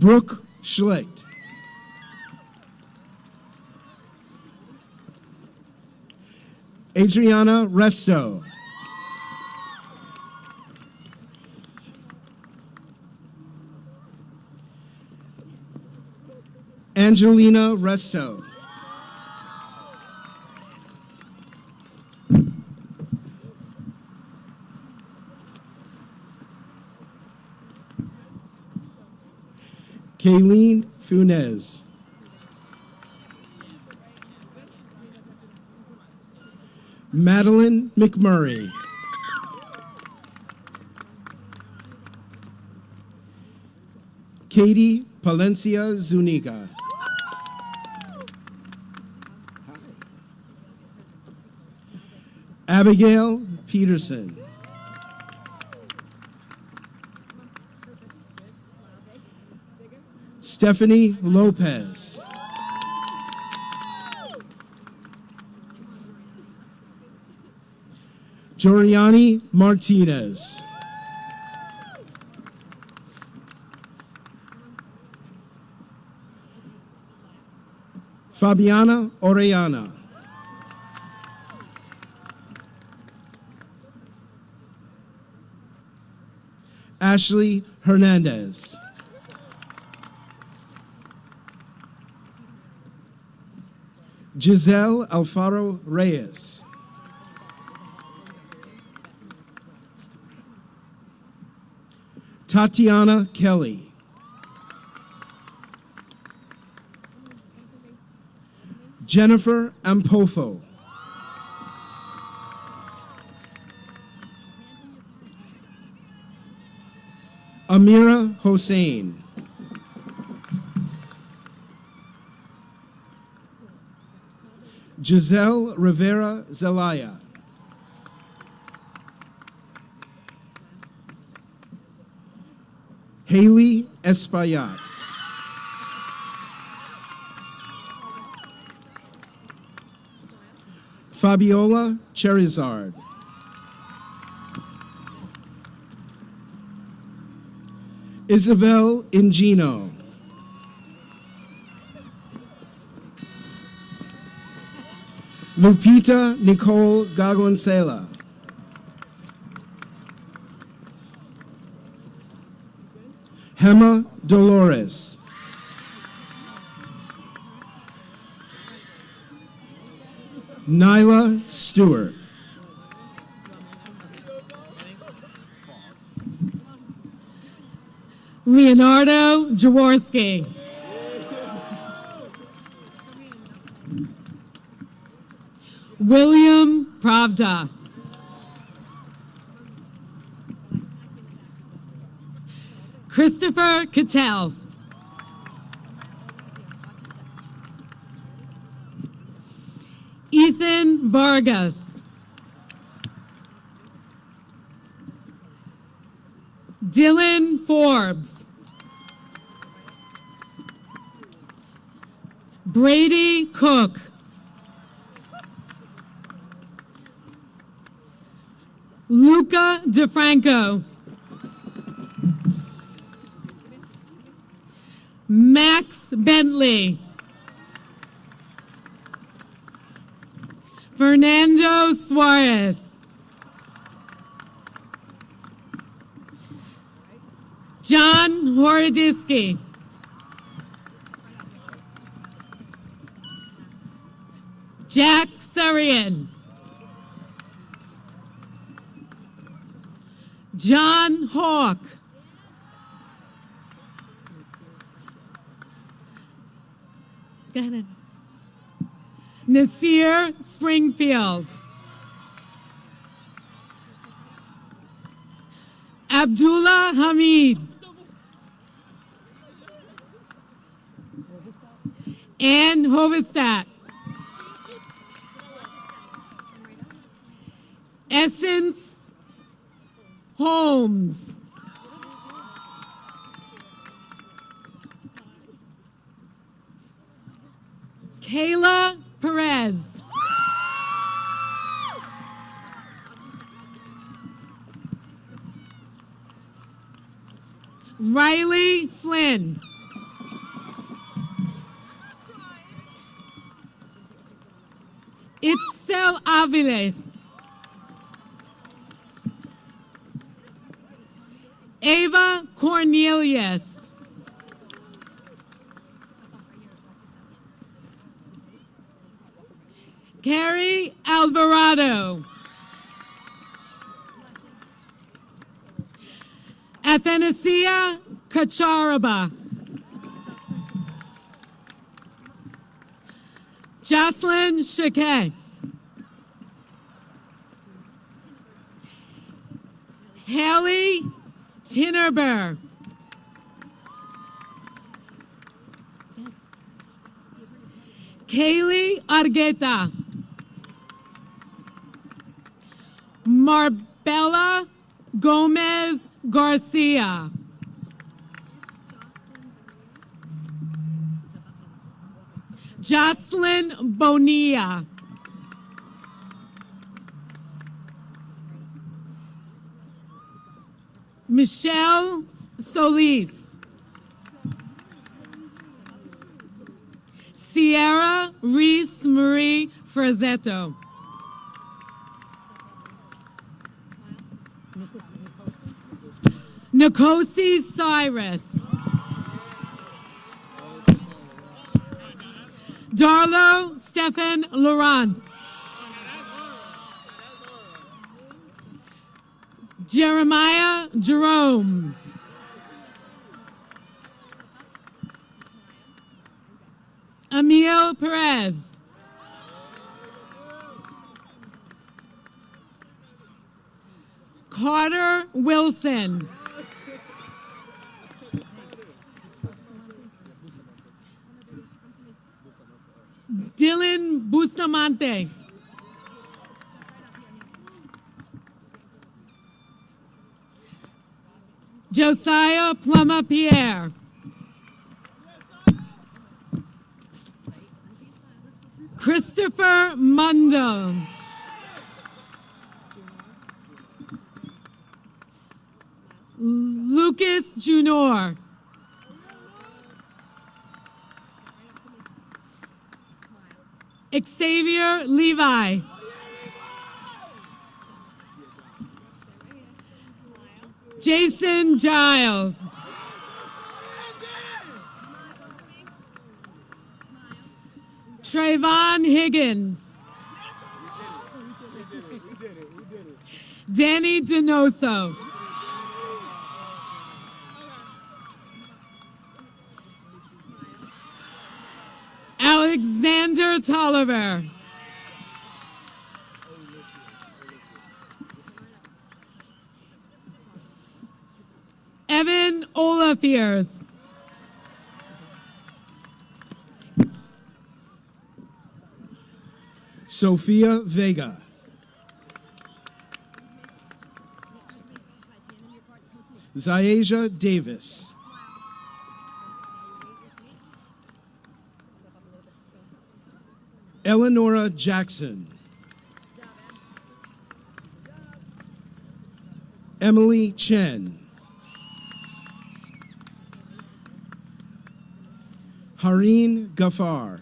H: Brooke Schlicht. Adriana Resto. Angelina Resto. Kayleen Funes. Madeline McMurray. Katie Palencia Zuniga. Abigail Peterson. Stephanie Lopez. Joriani Martinez. Fabiana Orellana. Ashley Hernandez. Giselle Alfaro Reyes. Tatiana Kelly. Jennifer Ampofo. Amira Hossein. Giselle Rivera Zelaya. Haley Espaillat. Fabiola Cherizard. Isabel Ingino. Lupita Nicole Gagoncela. Hema Dolores. Nyla Stewart.
I: Leonardo Jaworski. William Pravda. Christopher Cattell. Ethan Vargas. Dylan Forbes. Brady Cook. Luca DeFranco. Max Bentley. Fernando Suarez. John Horodisky. Jack Surian. John Hawk. Go ahead. Nasir Springfield. Abdullah Hamid. Ann Hovestat. Essence Holmes. Kayla Perez. Riley Flynn. Itzel Aviles. Ava Cornelius. Carrie Alvarado. Athanasia Kacharaba. Jocelyn Shakay. Haley Tinnerber. Kaylee Argueta. Marbella Gomez Garcia. Jocelyn Bonilla. Michelle Solis. Sierra Reese Marie Frazetto. Nkosi Cyrus. Darlo Stephan Laurent. Jeremiah Jerome. Emil Perez. Carter Wilson. Bustamante. Josiah Plummer Pierre. Christopher Mundo. Lucas Junior. Xavier Levi. Jason Giles. Trayvon Higgins. Danny Donoso. Alexander Tolliver. Evan Olafiers.
H: Sophia Vega. Zayaja Davis. Eleonora Jackson. Emily Chen. Hareen Ghaffar.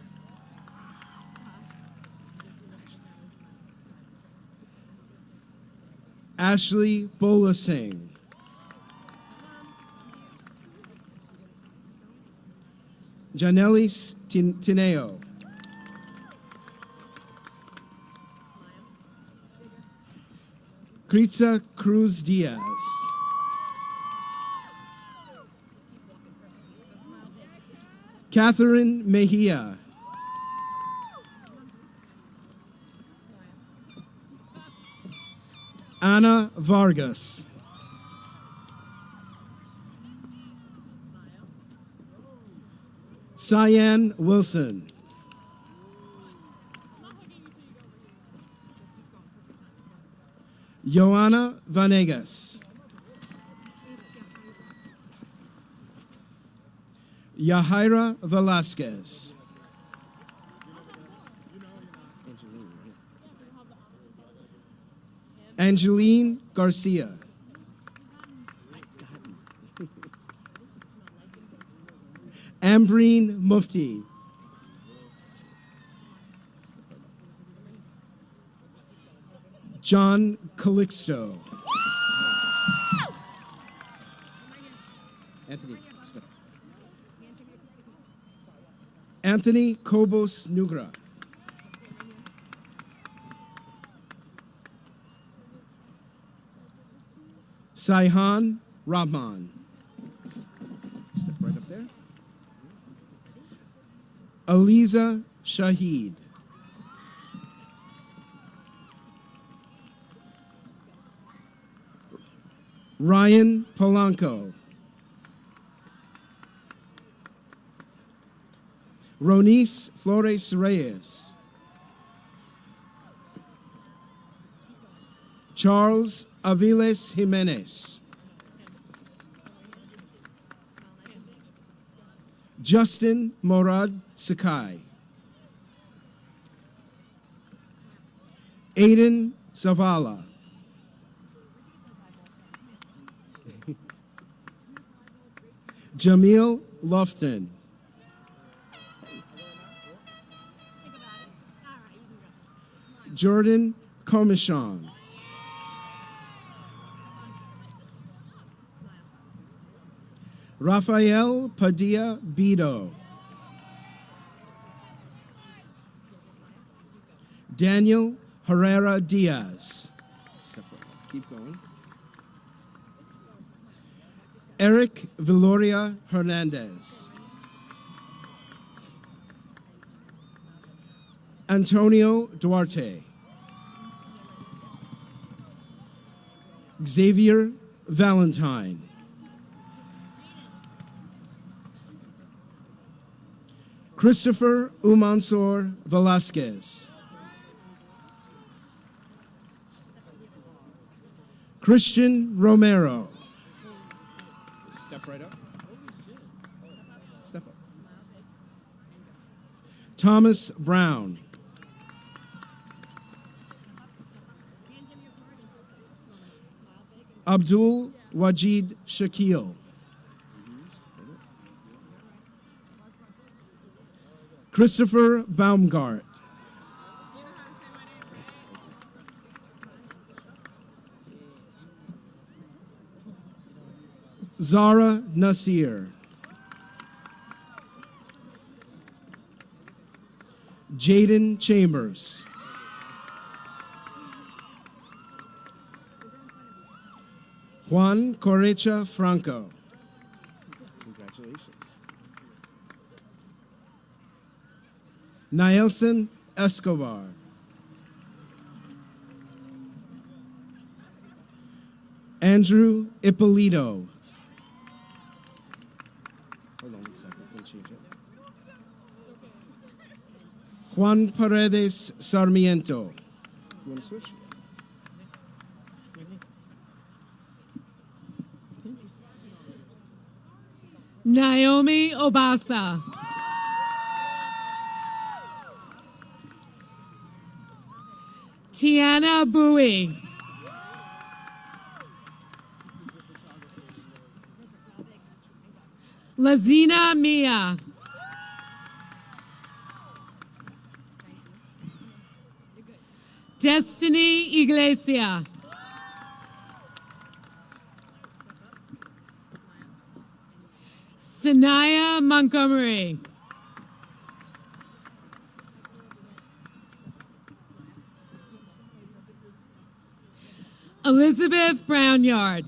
H: Ashley Bolasing. Janelis Tineo. Kritza Cruz Diaz. Catherine Mejia. Ana Vargas. Cyan Wilson. Joanna Vanegas. Yahaira Velasquez. Angeline Garcia. Ambreen Mufti. John Calixto. Anthony, stop. Anthony Kobos Nugra. Saihan Rahman. Step right up there. Aliza Shahid. Ryan Polanco. Ronice Flores Reyes. Charles Aviles Jimenez. Justin Morad Sakai. Aiden Zavala. Jamil Lofton. Jordan Comishon. Rafael Padilla Bido. Daniel Herrera Diaz. Keep going. Eric Viloria Hernandez. Antonio Duarte. Xavier Valentine. Christopher Umansor Velasquez. Christian Romero. Step right up. Step up. Thomas Brown. Abdul Wajid Shakil. Christopher Baumgart. Zara Nasir. Jaden Chambers. Juan Correcha Franco. Congratulations. Nielsen Escobar. Andrew Ippolito. Hold on one second, let me change it. Juan Paredes Sarmiento. You want to switch?
I: Naomi Obasa. Tiana Bowie. Lazina Mia. Destiny Iglesia. Sanaya Montgomery. Elizabeth Brownyard.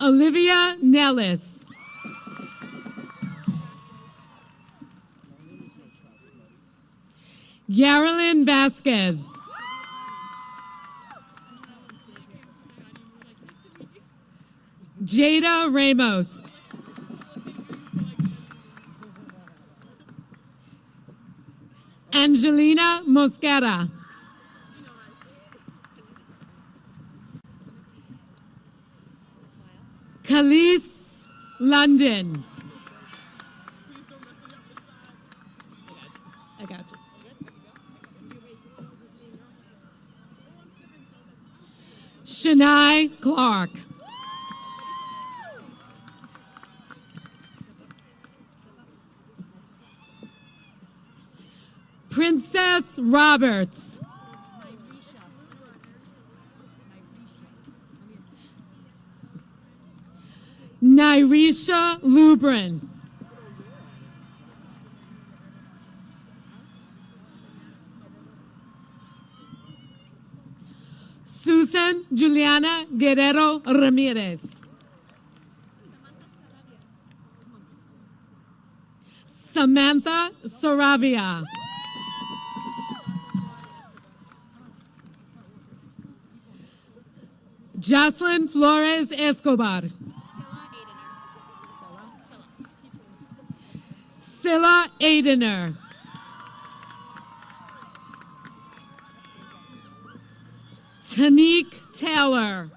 I: Olivia Nellis. Yarelyn Vasquez. Jada Ramos. Angelina Mosquera. Khalees London. I got you. Shania Clark. Princess Roberts. Nyrisha Lubrin. Susan Juliana Guerrero Ramirez. Samantha Saravia. Jocelyn Flores Escobar. Scylla Aidener. Tanique Taylor.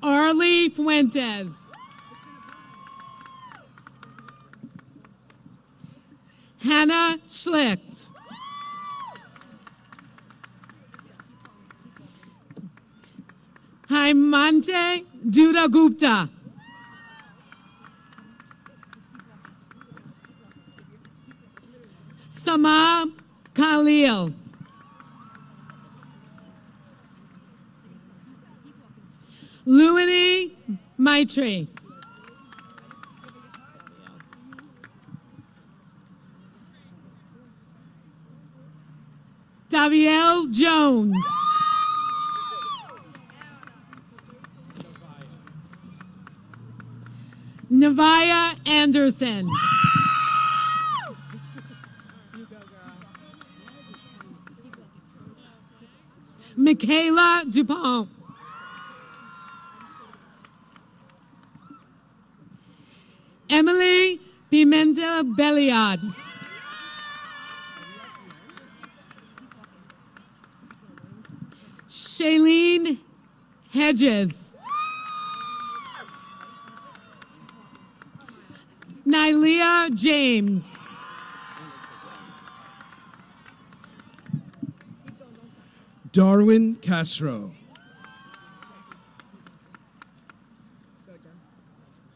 I: Arlie Fuentes. Hannah Schlicht. Haimante Duda Gupta. Sama Khalil. Luini Maitri. Daviel Jones. Nevia Anderson. Michaela Dupont. Emily Pimenta Belliard. Shailene Hedges. Nylea James.
H: Darwin Castro.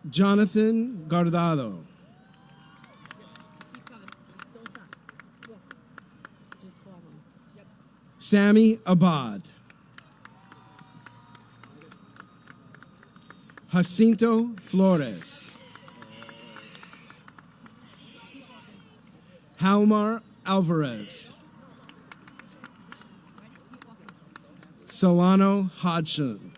H: Jonathan Guardado. Sammy Abad. Jacinto Flores. Halmar Alvarez. Solano Hodgson.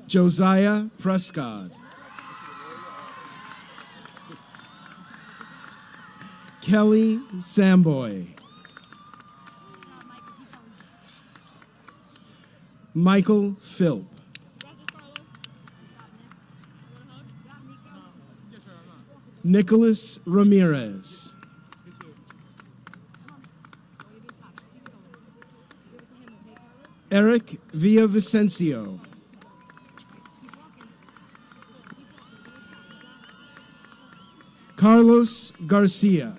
H: Josiah Prescott. Kelly Samboy. Michael Philp. Nicholas Ramirez. Eric Villavicencio. Carlos Garcia.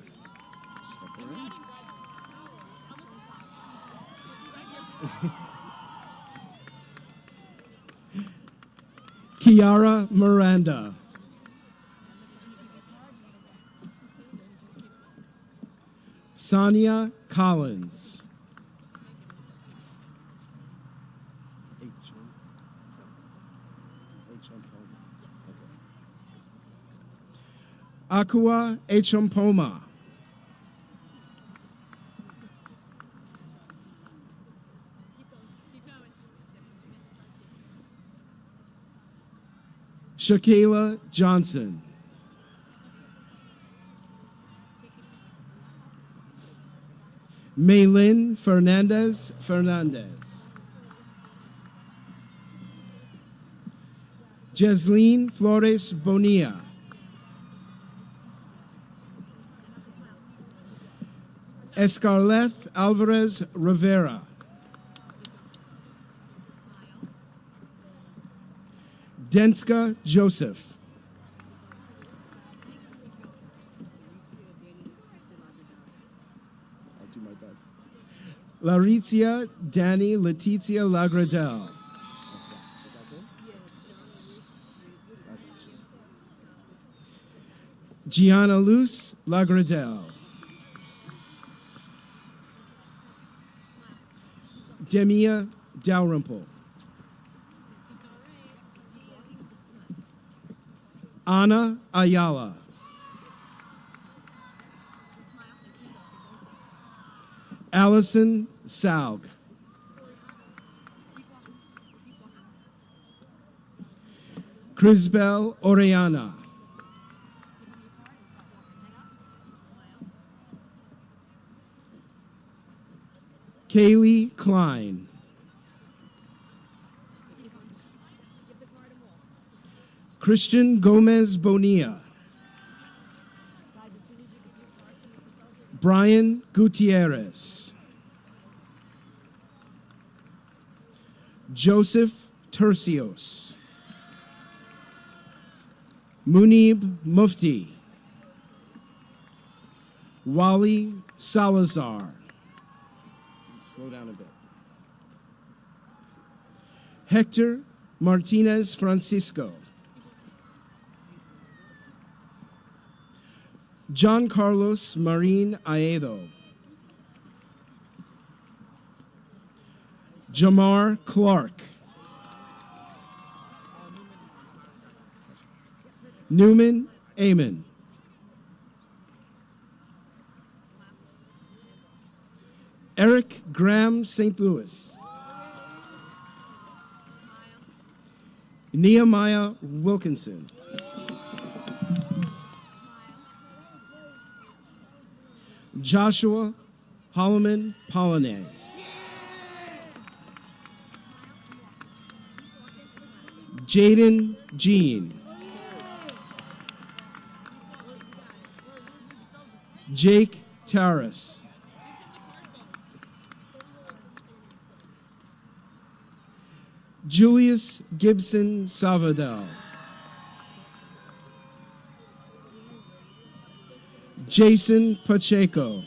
H: Kiara Miranda. Sonia Collins. Akua Echompoma. Shakayla Johnson. Maylin Fernandez. Jesleen Flores Bonilla. Escarleth Alvarez Rivera. Denska Joseph. I'll do my best. Larizia Danny Letizia Lagradel. Gianna Luz Lagradel. Demia Dalrymple. Ana Ayala. Allison Salg. Crisbel Orellana. Kaylee Klein. Christian Gomez Bonilla. Brian Gutierrez. Joseph Tercios. Munib Mufti. Wally Salazar. Slow down a bit. Hector Martinez Francisco. John Carlos Marin Aedo. Jamar Clark. Newman Amon. Eric Graham St. Louis. Nehemiah Wilkinson. Joshua Holloman Pollinay. Jaden Jean. Jake Taras. Julius Gibson Savadell. Jason Pacheco.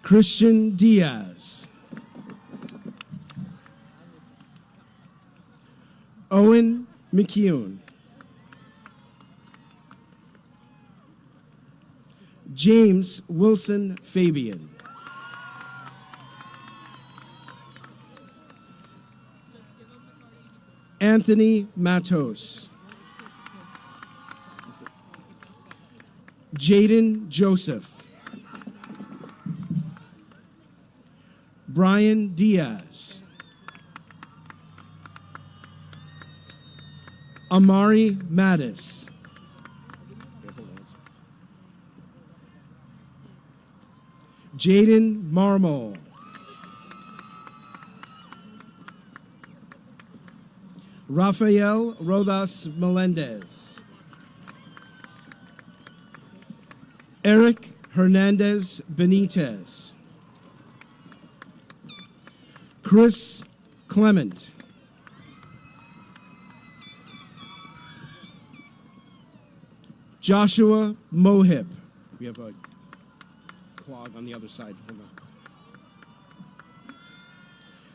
H: Christian Diaz. Owen McKeown. James Wilson Fabian. Anthony Matos. Jaden Joseph. Brian Diaz. Amari Mattis. Jaden Marmol. Rafael Rodas Melendez. Eric Hernandez Benitez. Chris Clement. Joshua Mohip. We have a clog on the other side. Hold on.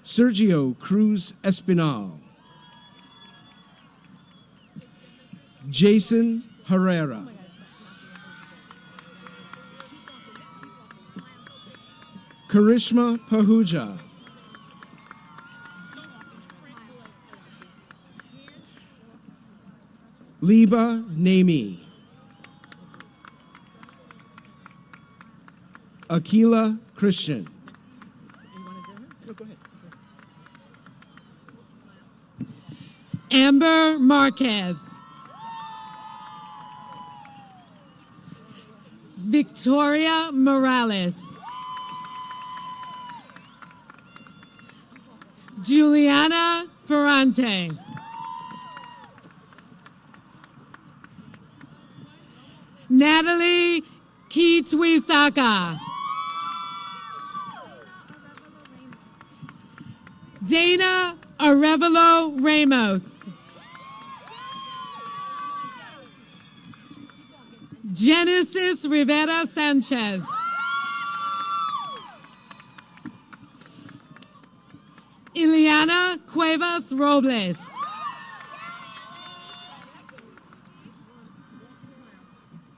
H: Sergio Cruz Espinal. Jason Herrera. Karishma Pahuja. Liba Nami. Akila Christian.
I: Amber Marquez. Victoria Morales. Juliana Ferrante. Natalie Kitwisaka. Dana Arevalo Ramos. Genesis Rivera Sanchez. Ileana Cuevas Robles.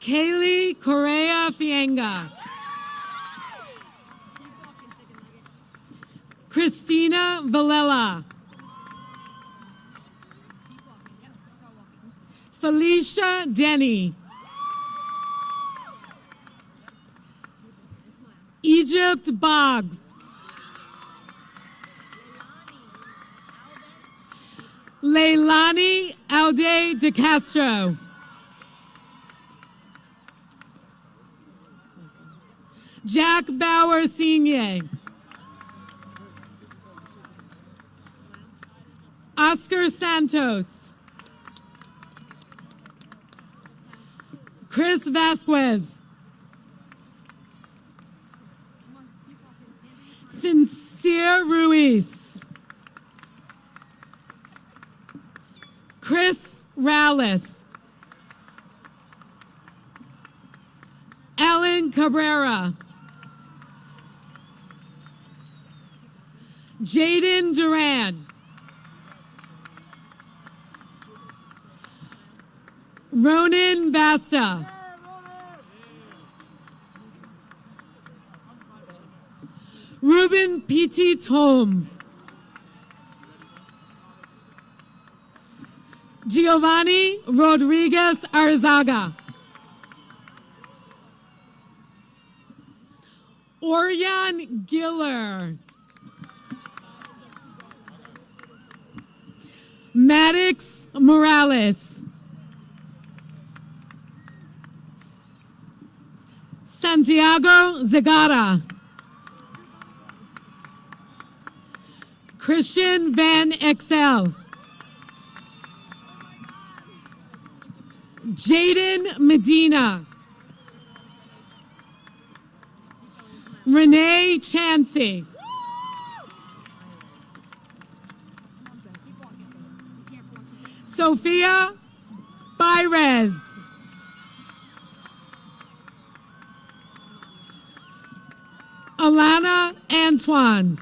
I: Kaylee Correa Fienga. Christina Valella. Felicia Denny. Egypt Boggs. Leilani Alde de Castro. Jack Bauer Sr. Oscar Santos. Chris Vasquez. Sincere Ruiz. Chris Rallis. Alan Cabrera. Jaden Duran. Ronan Basta. Ruben Petit Home. Giovanni Rodriguez Arzaga. Orion Giller. Maddox Morales. Santiago Zagara. Christian Van Excel. Jaden Medina. Renee Chansey. Sophia Bairez. Alana Antoine.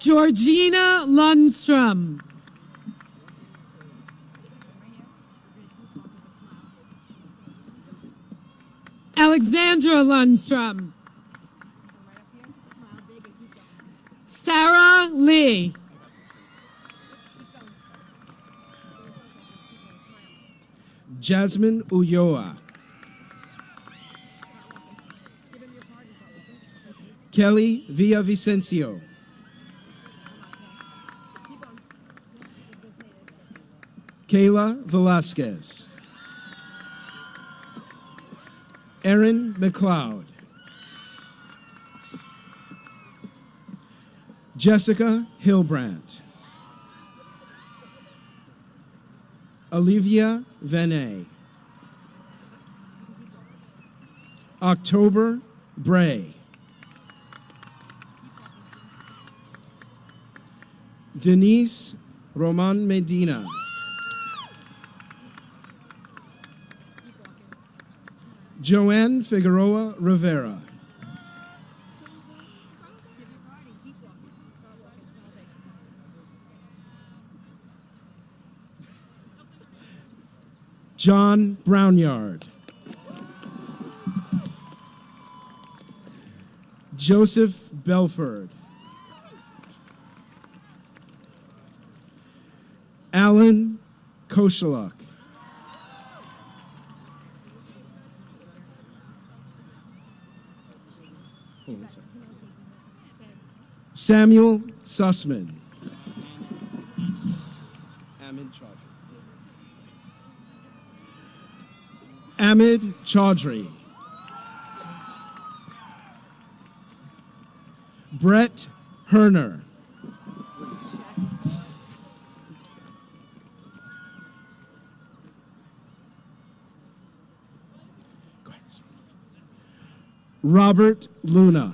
I: Georgina Lundstrom. Alexandra Lundstrom. Sarah Lee.
H: Jasmine Ulloa. Kelly Villavicencio. Kayla Velasquez. Erin McLeod. Jessica Hilbrandt. Olivia Venet. October Bray. Denise Roman Medina. Joanne Figueroa Rivera. John Brownyard. Joseph Belford. Alan Koshaluk. Samuel Sussman. Ahmed Chaudhry. Brett Herner. Robert Luna.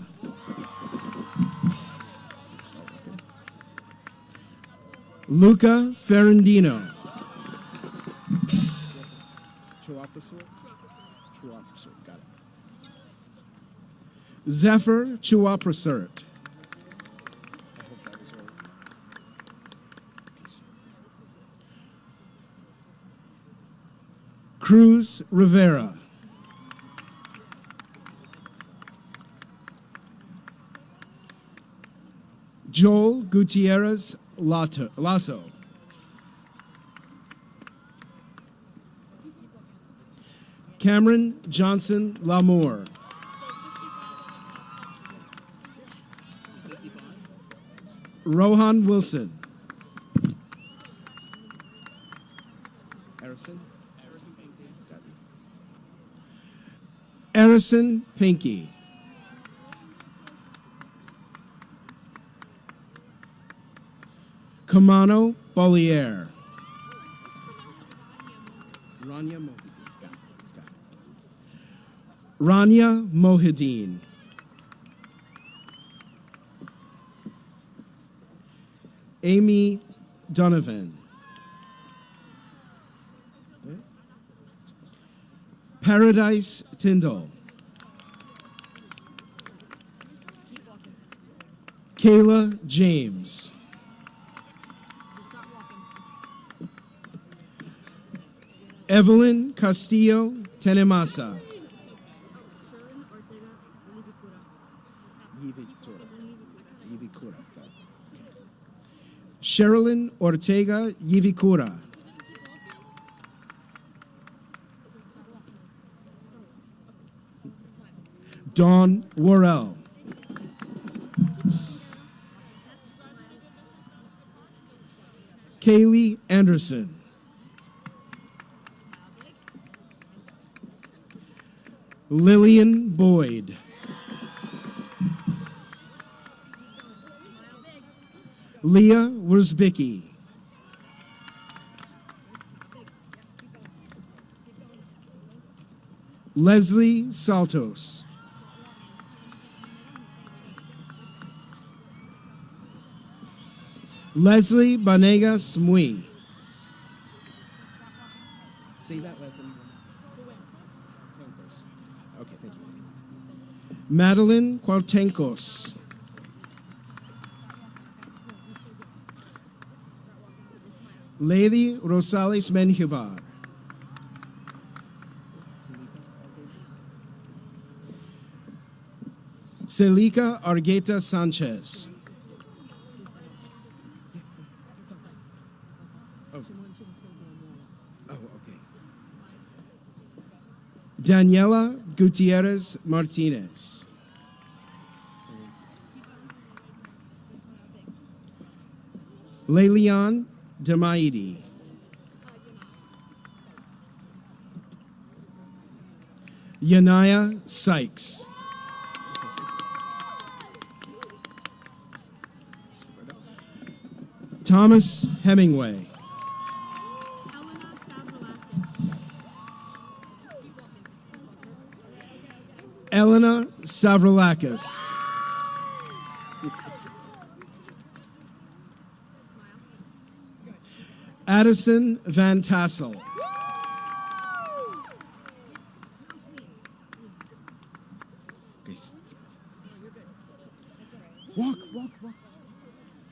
H: Luca Ferrandino. Got it. Zephyr Chuaprasert. Cruz Rivera. Joel Gutierrez Lasso. Cameron Johnson Lamour. Rohan Wilson. Erison Pinky. Kamano Bollier. Rania Mohideen. Amy Donovan. Paradise Tyndall. Kayla James. Evelyn Castillo Tenemasa. Sherilyn Ortega Yivicura. Dawn Worrell. Kaylee Anderson. Lillian Boyd. Leah Wurzbicki. Leslie Saltos. Leslie Banegas Mui. Say that, Leslie. Okay, thank you. Madeline Cuauhtencos. Lady Rosales Menjivar. Celica Argueta Sanchez. Oh, okay. Daniela Gutierrez Martinez. Leilian Demaidi. Yanaya Sykes. Thomas Hemingway. Elena Stavroulakis. Addison Van Tassel. Walk.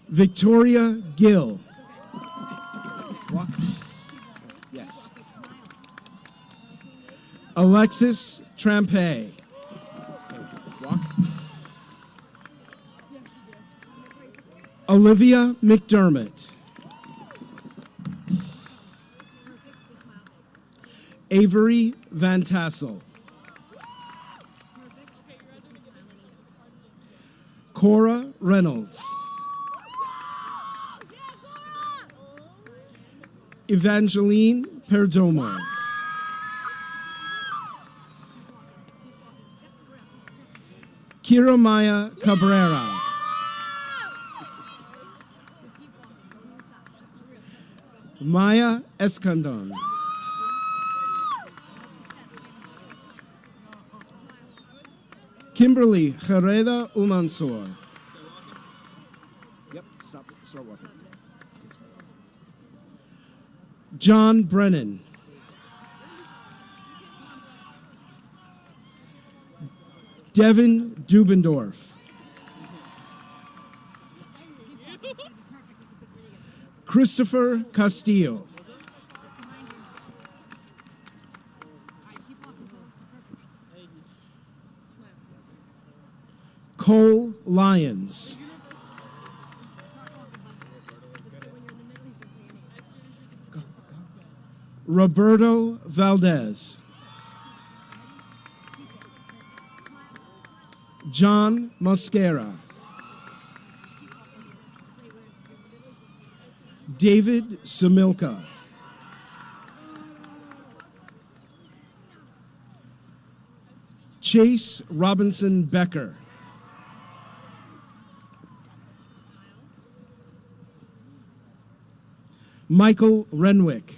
H: Victoria Gill. Walk. Yes. Alexis Trampay. Walk. Olivia McDermott. Avery Van Tassel. Cora Reynolds. Evangeline Perdomo. Kira Maya Cabrera. Maya Escandon. Kimberly Herrera Umansor. Yep, start walking. John Brennan. Devin Dubendorf. Christopher Castillo. Cole Lyons. Roberto Valdez. John Mosquera. David Samilka. Chase Robinson Becker. Michael Renwick.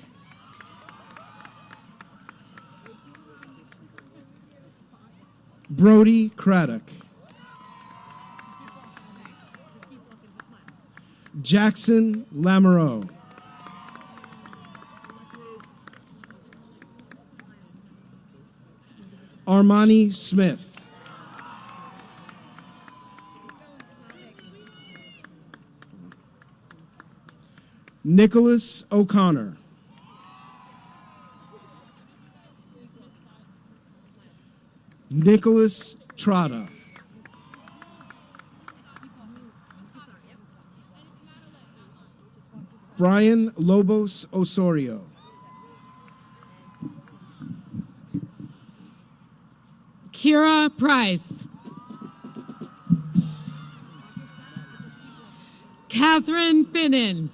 H: Brody Craddock. Jackson Lamoureux. Armani Smith. Nicholas O'Connor. Nicholas Trotta. Brian Lobos Osorio.
I: Kira Price. Catherine Finnan.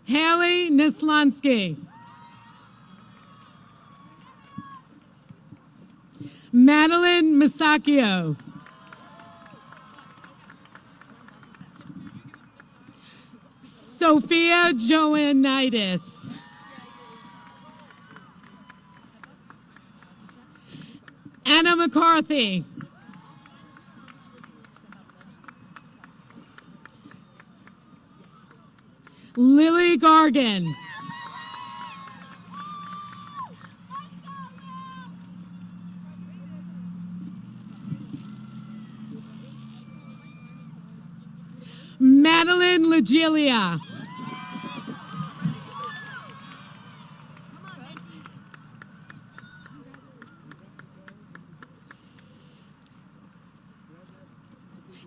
I: Haley Nislansky. Madeline Masacchio. Sophia Joannitis. Anna McCarthy. Lily Gargan. Madeline Legilia.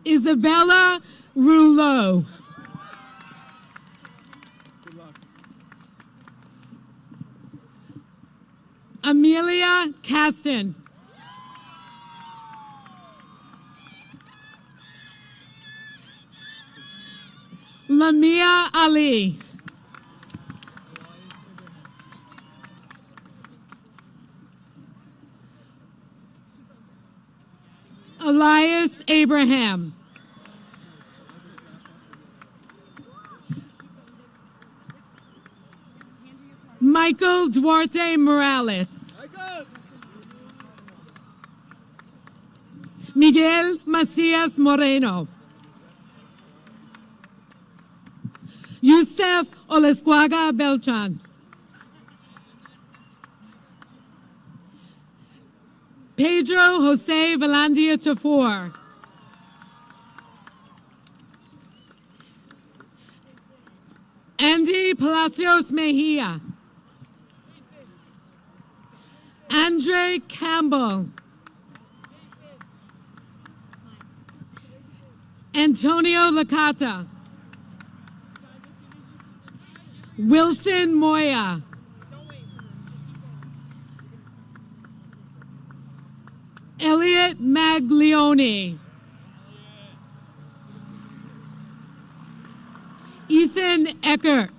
I: Isabella Rouleau. Amelia Caston. Lamia Ali. Elias Abraham. Michael Duarte Morales. Miguel Macias Moreno. Yusef Olesquaga Beltran. Pedro Jose Velandia Tafour. Andy Palacios Mejia. Andre Campbell. Antonio Licata. Wilson Moya. Elliot Maglione. Ethan Eckert.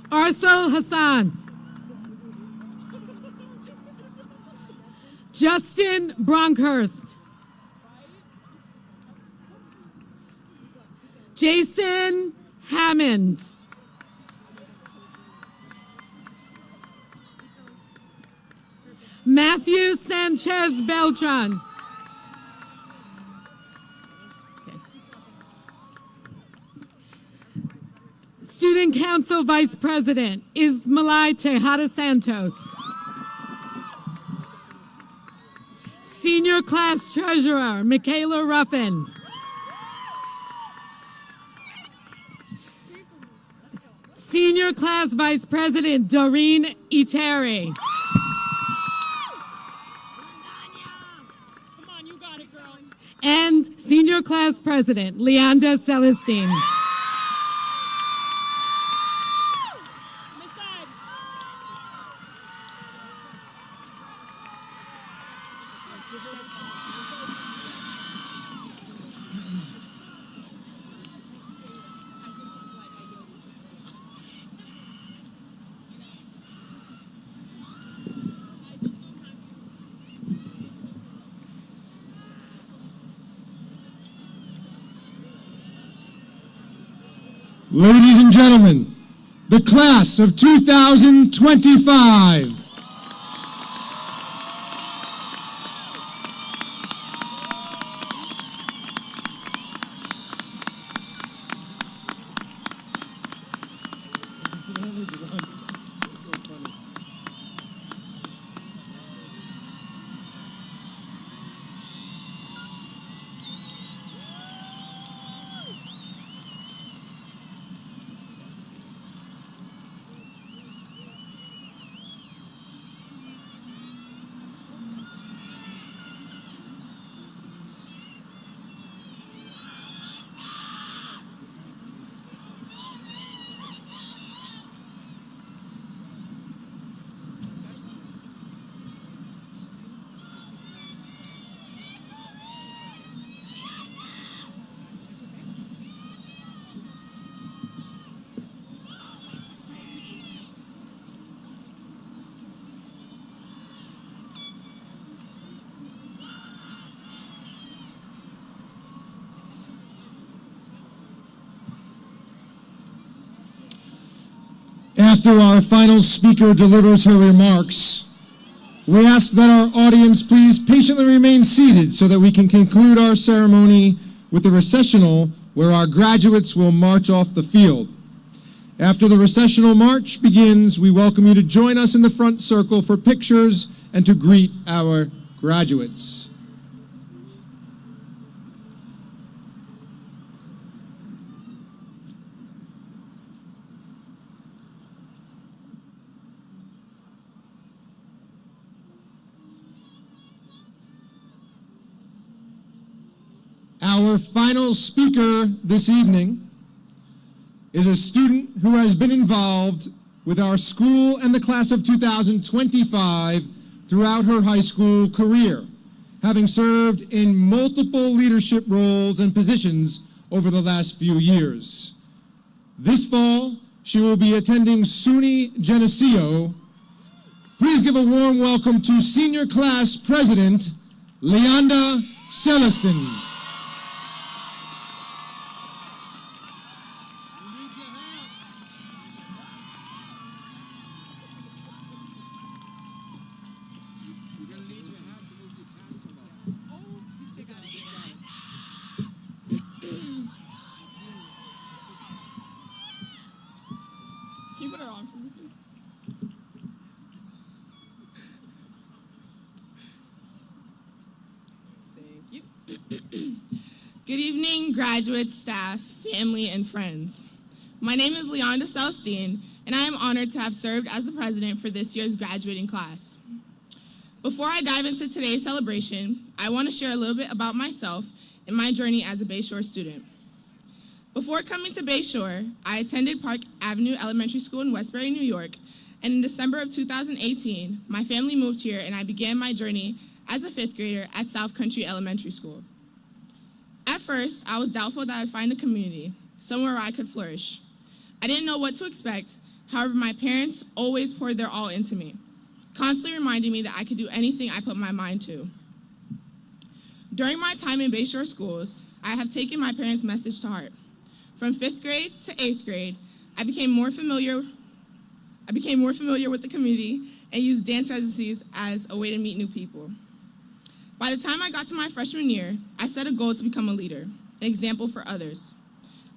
I: Arsel Hassan. Justin Bronkhurst. Jason Hammond. Matthew Sanchez Beltran. Student Council Vice President Ismailai Tejada Santos. Senior Class Treasurer Michaela Ruffin. Senior Class Vice President Doreen Iteri. And Senior Class President Leanda Celestine.
A: Ladies and gentlemen, the class of 2025. After our final speaker delivers her remarks, we ask that our audience please patiently remain seated so that we can conclude our ceremony with the recessional, where our graduates will march off the field. After the recessional march begins, we welcome you to join us in the front circle for pictures and to greet our graduates. Our final speaker this evening is a student who has been involved with our school and the class of 2025 throughout her high school career, having served in multiple leadership roles and positions over the last few years. This fall, she will be attending SUNY Geneseo. Please give a warm welcome to Senior Class President, Leanda Celestin.
J: Good evening, graduates, staff, family, and friends. My name is Leanda Celestin, and I am honored to have served as the president for this year's graduating class. Before I dive into today's celebration, I want to share a little bit about myself and my journey as a Bayshore student. Before coming to Bayshore, I attended Park Avenue Elementary School in Westbury, New York, and in December of 2018, my family moved here and I began my journey as a 5th grader at South Country Elementary School. At first, I was doubtful that I'd find a community, somewhere where I could flourish. I didn't know what to expect. However, my parents always poured their all into me, constantly reminding me that I could do anything I put my mind to. During my time in Bayshore schools, I have taken my parents' message to heart. From 5th grade to 8th grade, I became more familiar with the community and used dance residencies as a way to meet new people. By the time I got to my freshman year, I set a goal to become a leader, an example for others.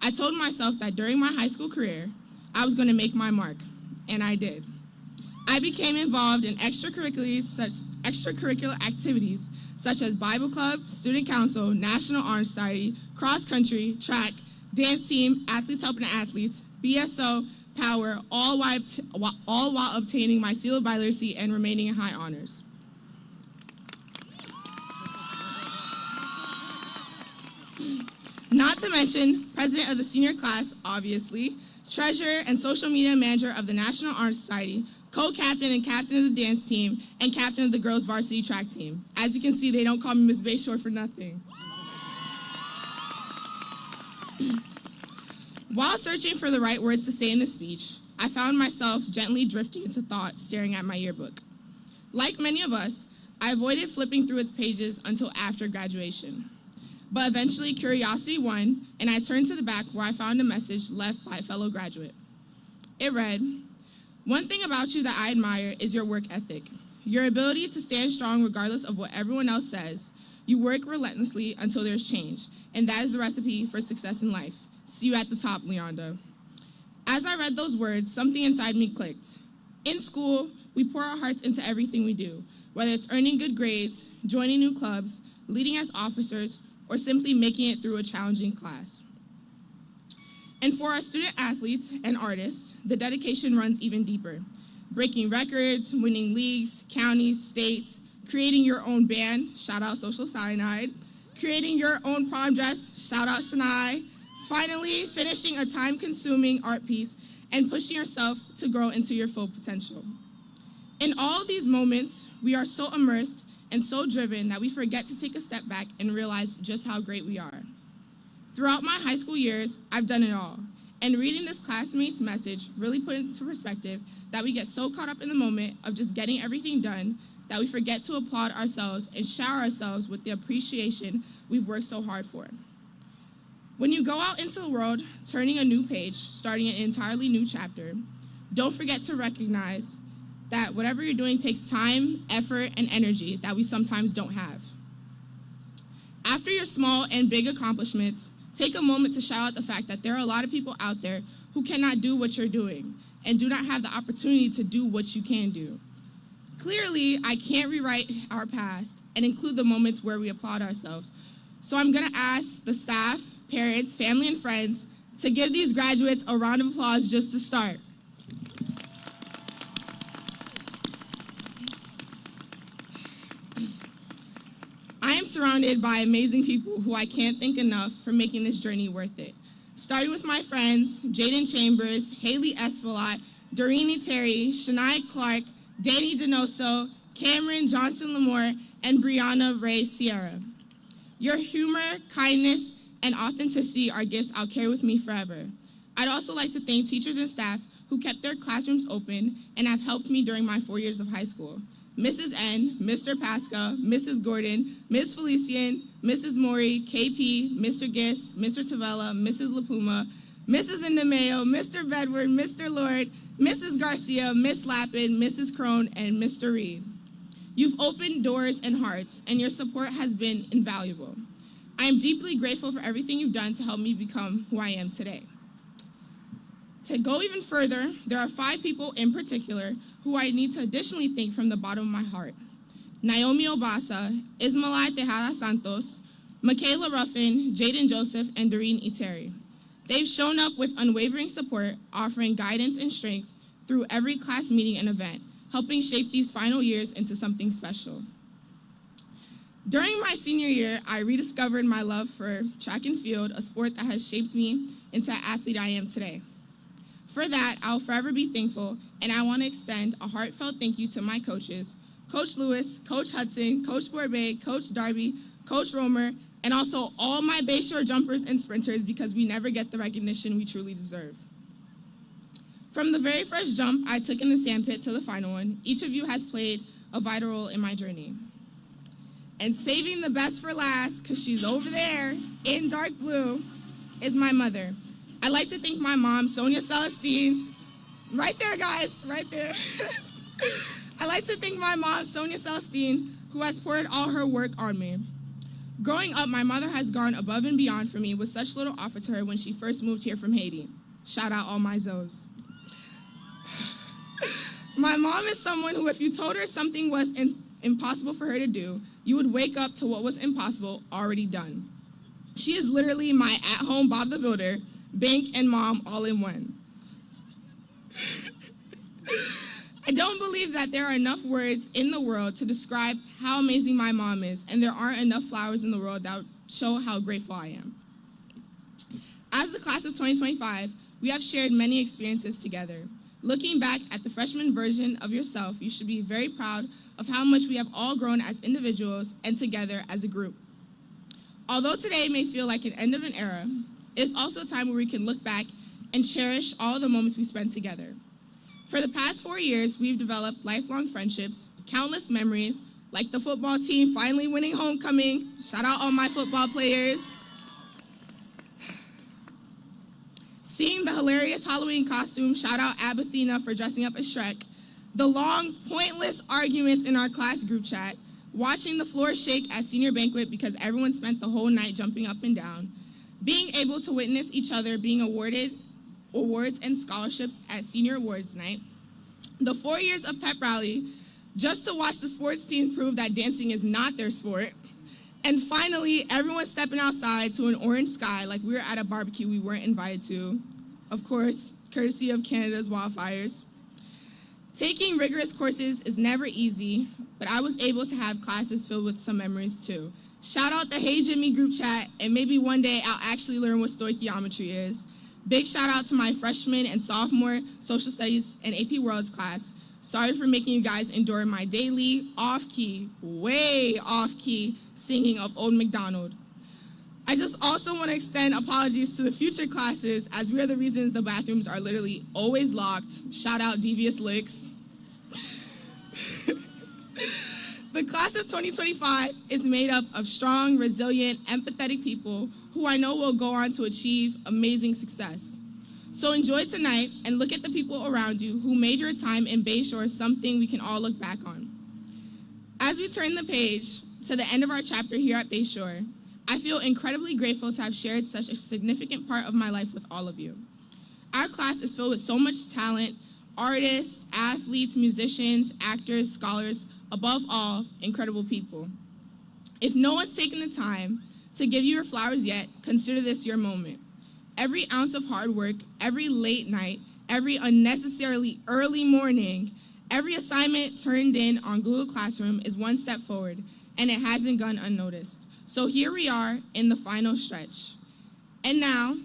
J: I told myself that during my high school career, I was going to make my mark, and I did. I became involved in extracurricular activities such as Bible Club, Student Council, National Honor Society, cross country, track, dance team, Athletes Helping Athletes, BSO, Power, all while obtaining my seal of biliteracy and remaining in high honors. Not to mention, president of the senior class, obviously, treasurer and social media manager of the National Honor Society, co-captain and captain of the dance team, and captain of the girls' varsity track team. As you can see, they don't call me Miss Bayshore for nothing. While searching for the right words to say in the speech, I found myself gently drifting into thought staring at my yearbook. Like many of us, I avoided flipping through its pages until after graduation. But eventually curiosity won, and I turned to the back where I found a message left by a fellow graduate. It read, "One thing about you that I admire is your work ethic, your ability to stand strong regardless of what everyone else says. You work relentlessly until there's change, and that is the recipe for success in life. See you at the top, Leanda." As I read those words, something inside me clicked. In school, we pour our hearts into everything we do, whether it's earning good grades, joining new clubs, leading as officers, or simply making it through a challenging class. And for our student athletes and artists, the dedication runs even deeper. Breaking records, winning leagues, counties, states, creating your own band, shout out Social Cyanide, creating your own prom dress, shout out Shania, finally finishing a time-consuming art piece, and pushing yourself to grow into your full potential. In all of these moments, we are so immersed and so driven that we forget to take a step back and realize just how great we are. Throughout my high school years, I've done it all, and reading this classmate's message really put into perspective that we get so caught up in the moment of just getting everything done that we forget to applaud ourselves and shower ourselves with the appreciation we've worked so hard for. When you go out into the world, turning a new page, starting an entirely new chapter, don't forget to recognize that whatever you're doing takes time, effort, and energy that we sometimes don't have. After your small and big accomplishments, take a moment to shout out the fact that there are a lot of people out there who cannot do what you're doing and do not have the opportunity to do what you can do. Clearly, I can't rewrite our past and include the moments where we applaud ourselves. So I'm gonna ask the staff, parents, family, and friends to give these graduates a round of applause just to start. I am surrounded by amazing people who I can't thank enough for making this journey worth it. Starting with my friends, Jaden Chambers, Haley Espelot, Doreen Terry, Shania Clark, Danny Donoso, Cameron Johnson-Lamore, and Brianna Ray Sierra. Your humor, kindness, and authenticity are gifts I'll carry with me forever. I'd also like to thank teachers and staff who kept their classrooms open and have helped me during my 4 years of high school. Mrs. N, Mr. Pasca, Mrs. Gordon, Ms. Felician, Mrs. Mori, KP, Mr. Giss, Mr. Tavella, Mrs. LaPuma, Mrs. Indemeo, Mr. Bedward, Mr. Lord, Mrs. Garcia, Miss Lapid, Mrs. Crone, and Mr. Reed. You've opened doors and hearts, and your support has been invaluable. I am deeply grateful for everything you've done to help me become who I am today. To go even further, there are 5 people in particular who I need to additionally thank from the bottom of my heart. Naomi Obasa, Ismaelai Tejada Santos, Michaela Ruffin, Jaden Joseph, and Doreen Iteri. They've shown up with unwavering support, offering guidance and strength through every class meeting and event, helping shape these final years into something special. During my senior year, I rediscovered my love for track and field, a sport that has shaped me into the athlete I am today. For that, I'll forever be thankful, and I want to extend a heartfelt thank you to my coaches, Coach Lewis, Coach Hudson, Coach Borbet, Coach Darby, Coach Romer, and also all my Bayshore jumpers and sprinters, because we never get the recognition we truly deserve. From the very first jump I took in the sandpit to the final one, each of you has played a vital role in my journey. And saving the best for last, because she's over there in dark blue, is my mother. I'd like to thank my mom, Sonia Celestine. Right there, guys, right there. I'd like to thank my mom, Sonia Celestine, who has poured all her work on me. Growing up, my mother has gone above and beyond for me with such little offered to her when she first moved here from Haiti. Shout out all my Zoes. My mom is someone who, if you told her something was impossible for her to do, you would wake up to what was impossible already done. She is literally my at-home Bob the Builder, bank, and mom all in one. I don't believe that there are enough words in the world to describe how amazing my mom is, and there aren't enough flowers in the world that show how grateful I am. As the class of 2025, we have shared many experiences together. Looking back at the freshman version of yourself, you should be very proud of how much we have all grown as individuals and together as a group. Although today may feel like an end of an era, it's also a time where we can look back and cherish all the moments we spent together. For the past 4 years, we've developed lifelong friendships, countless memories, like the football team finally winning homecoming. Shout out all my football players. Seeing the hilarious Halloween costume, shout out Abathina for dressing up as Shrek. The long, pointless arguments in our class group chat. Watching the floor shake at senior banquet because everyone spent the whole night jumping up and down. Being able to witness each other being awarded awards and scholarships at senior awards night. The 4 years of pep rally, just to watch the sports team prove that dancing is not their sport. And finally, everyone stepping outside to an orange sky like we were at a barbecue we weren't invited to. Of course, courtesy of Canada's wildfires. Taking rigorous courses is never easy, but I was able to have classes filled with some memories too. Shout out the Hey Jimmy group chat, and maybe one day I'll actually learn what stoichiometry is. Big shout out to my freshman and sophomore social studies and AP Worlds class. Sorry for making you guys endure my daily, off-key, way off-key singing of Old MacDonald. I just also want to extend apologies to the future classes, as we are the reasons the bathrooms are literally always locked. Shout out Devious Licks. The class of 2025 is made up of strong, resilient, empathetic people who I know will go on to achieve amazing success. So enjoy tonight and look at the people around you who made your time in Bayshore something we can all look back on. As we turn the page to the end of our chapter here at Bayshore, I feel incredibly grateful to have shared such a significant part of my life with all of you. Our class is filled with so much talent, artists, athletes, musicians, actors, scholars, above all, incredible people. If no one's taken the time to give you your flowers yet, consider this your moment. Every ounce of hard work, every late night, every unnecessarily early morning, every assignment turned in on Google Classroom is one step forward, and it hasn't gone unnoticed. So here we are in the final stretch. And now,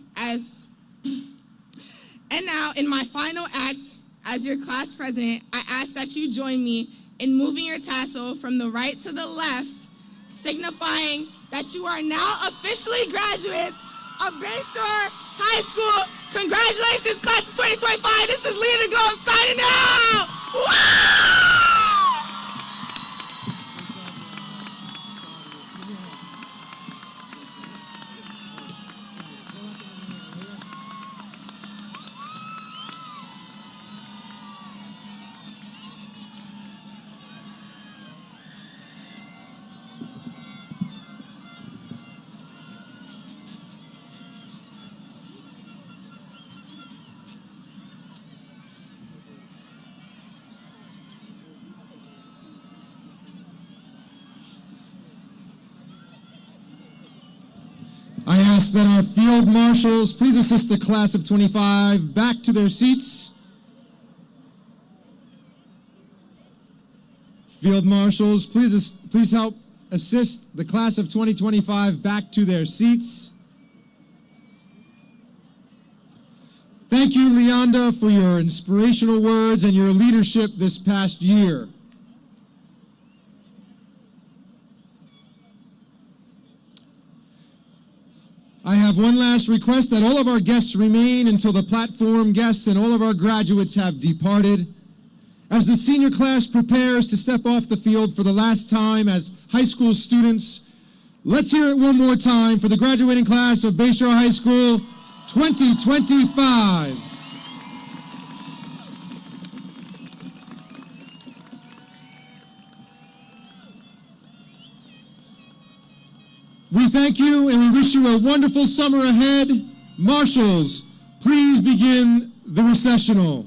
J: in my final act as your class president, I ask that you join me in moving your tassel from the right to the left, signifying that you are now officially graduates of Bayshore High School. Congratulations, class of 2025. This is Leah Go signing out. Wow!
A: I ask that our field marshals please assist the class of 25 back to their seats. Field marshals, please help assist the class of 2025 back to their seats. Thank you, Leonda, for your inspirational words and your leadership this past year. I have one last request, that all of our guests remain until the platform guests and all of our graduates have departed. As the senior class prepares to step off the field for the last time as high school students, let's hear it one more time for the graduating class of Bayshore High School 2025. We thank you and we wish you a wonderful summer ahead. Marshals, please begin the recessional.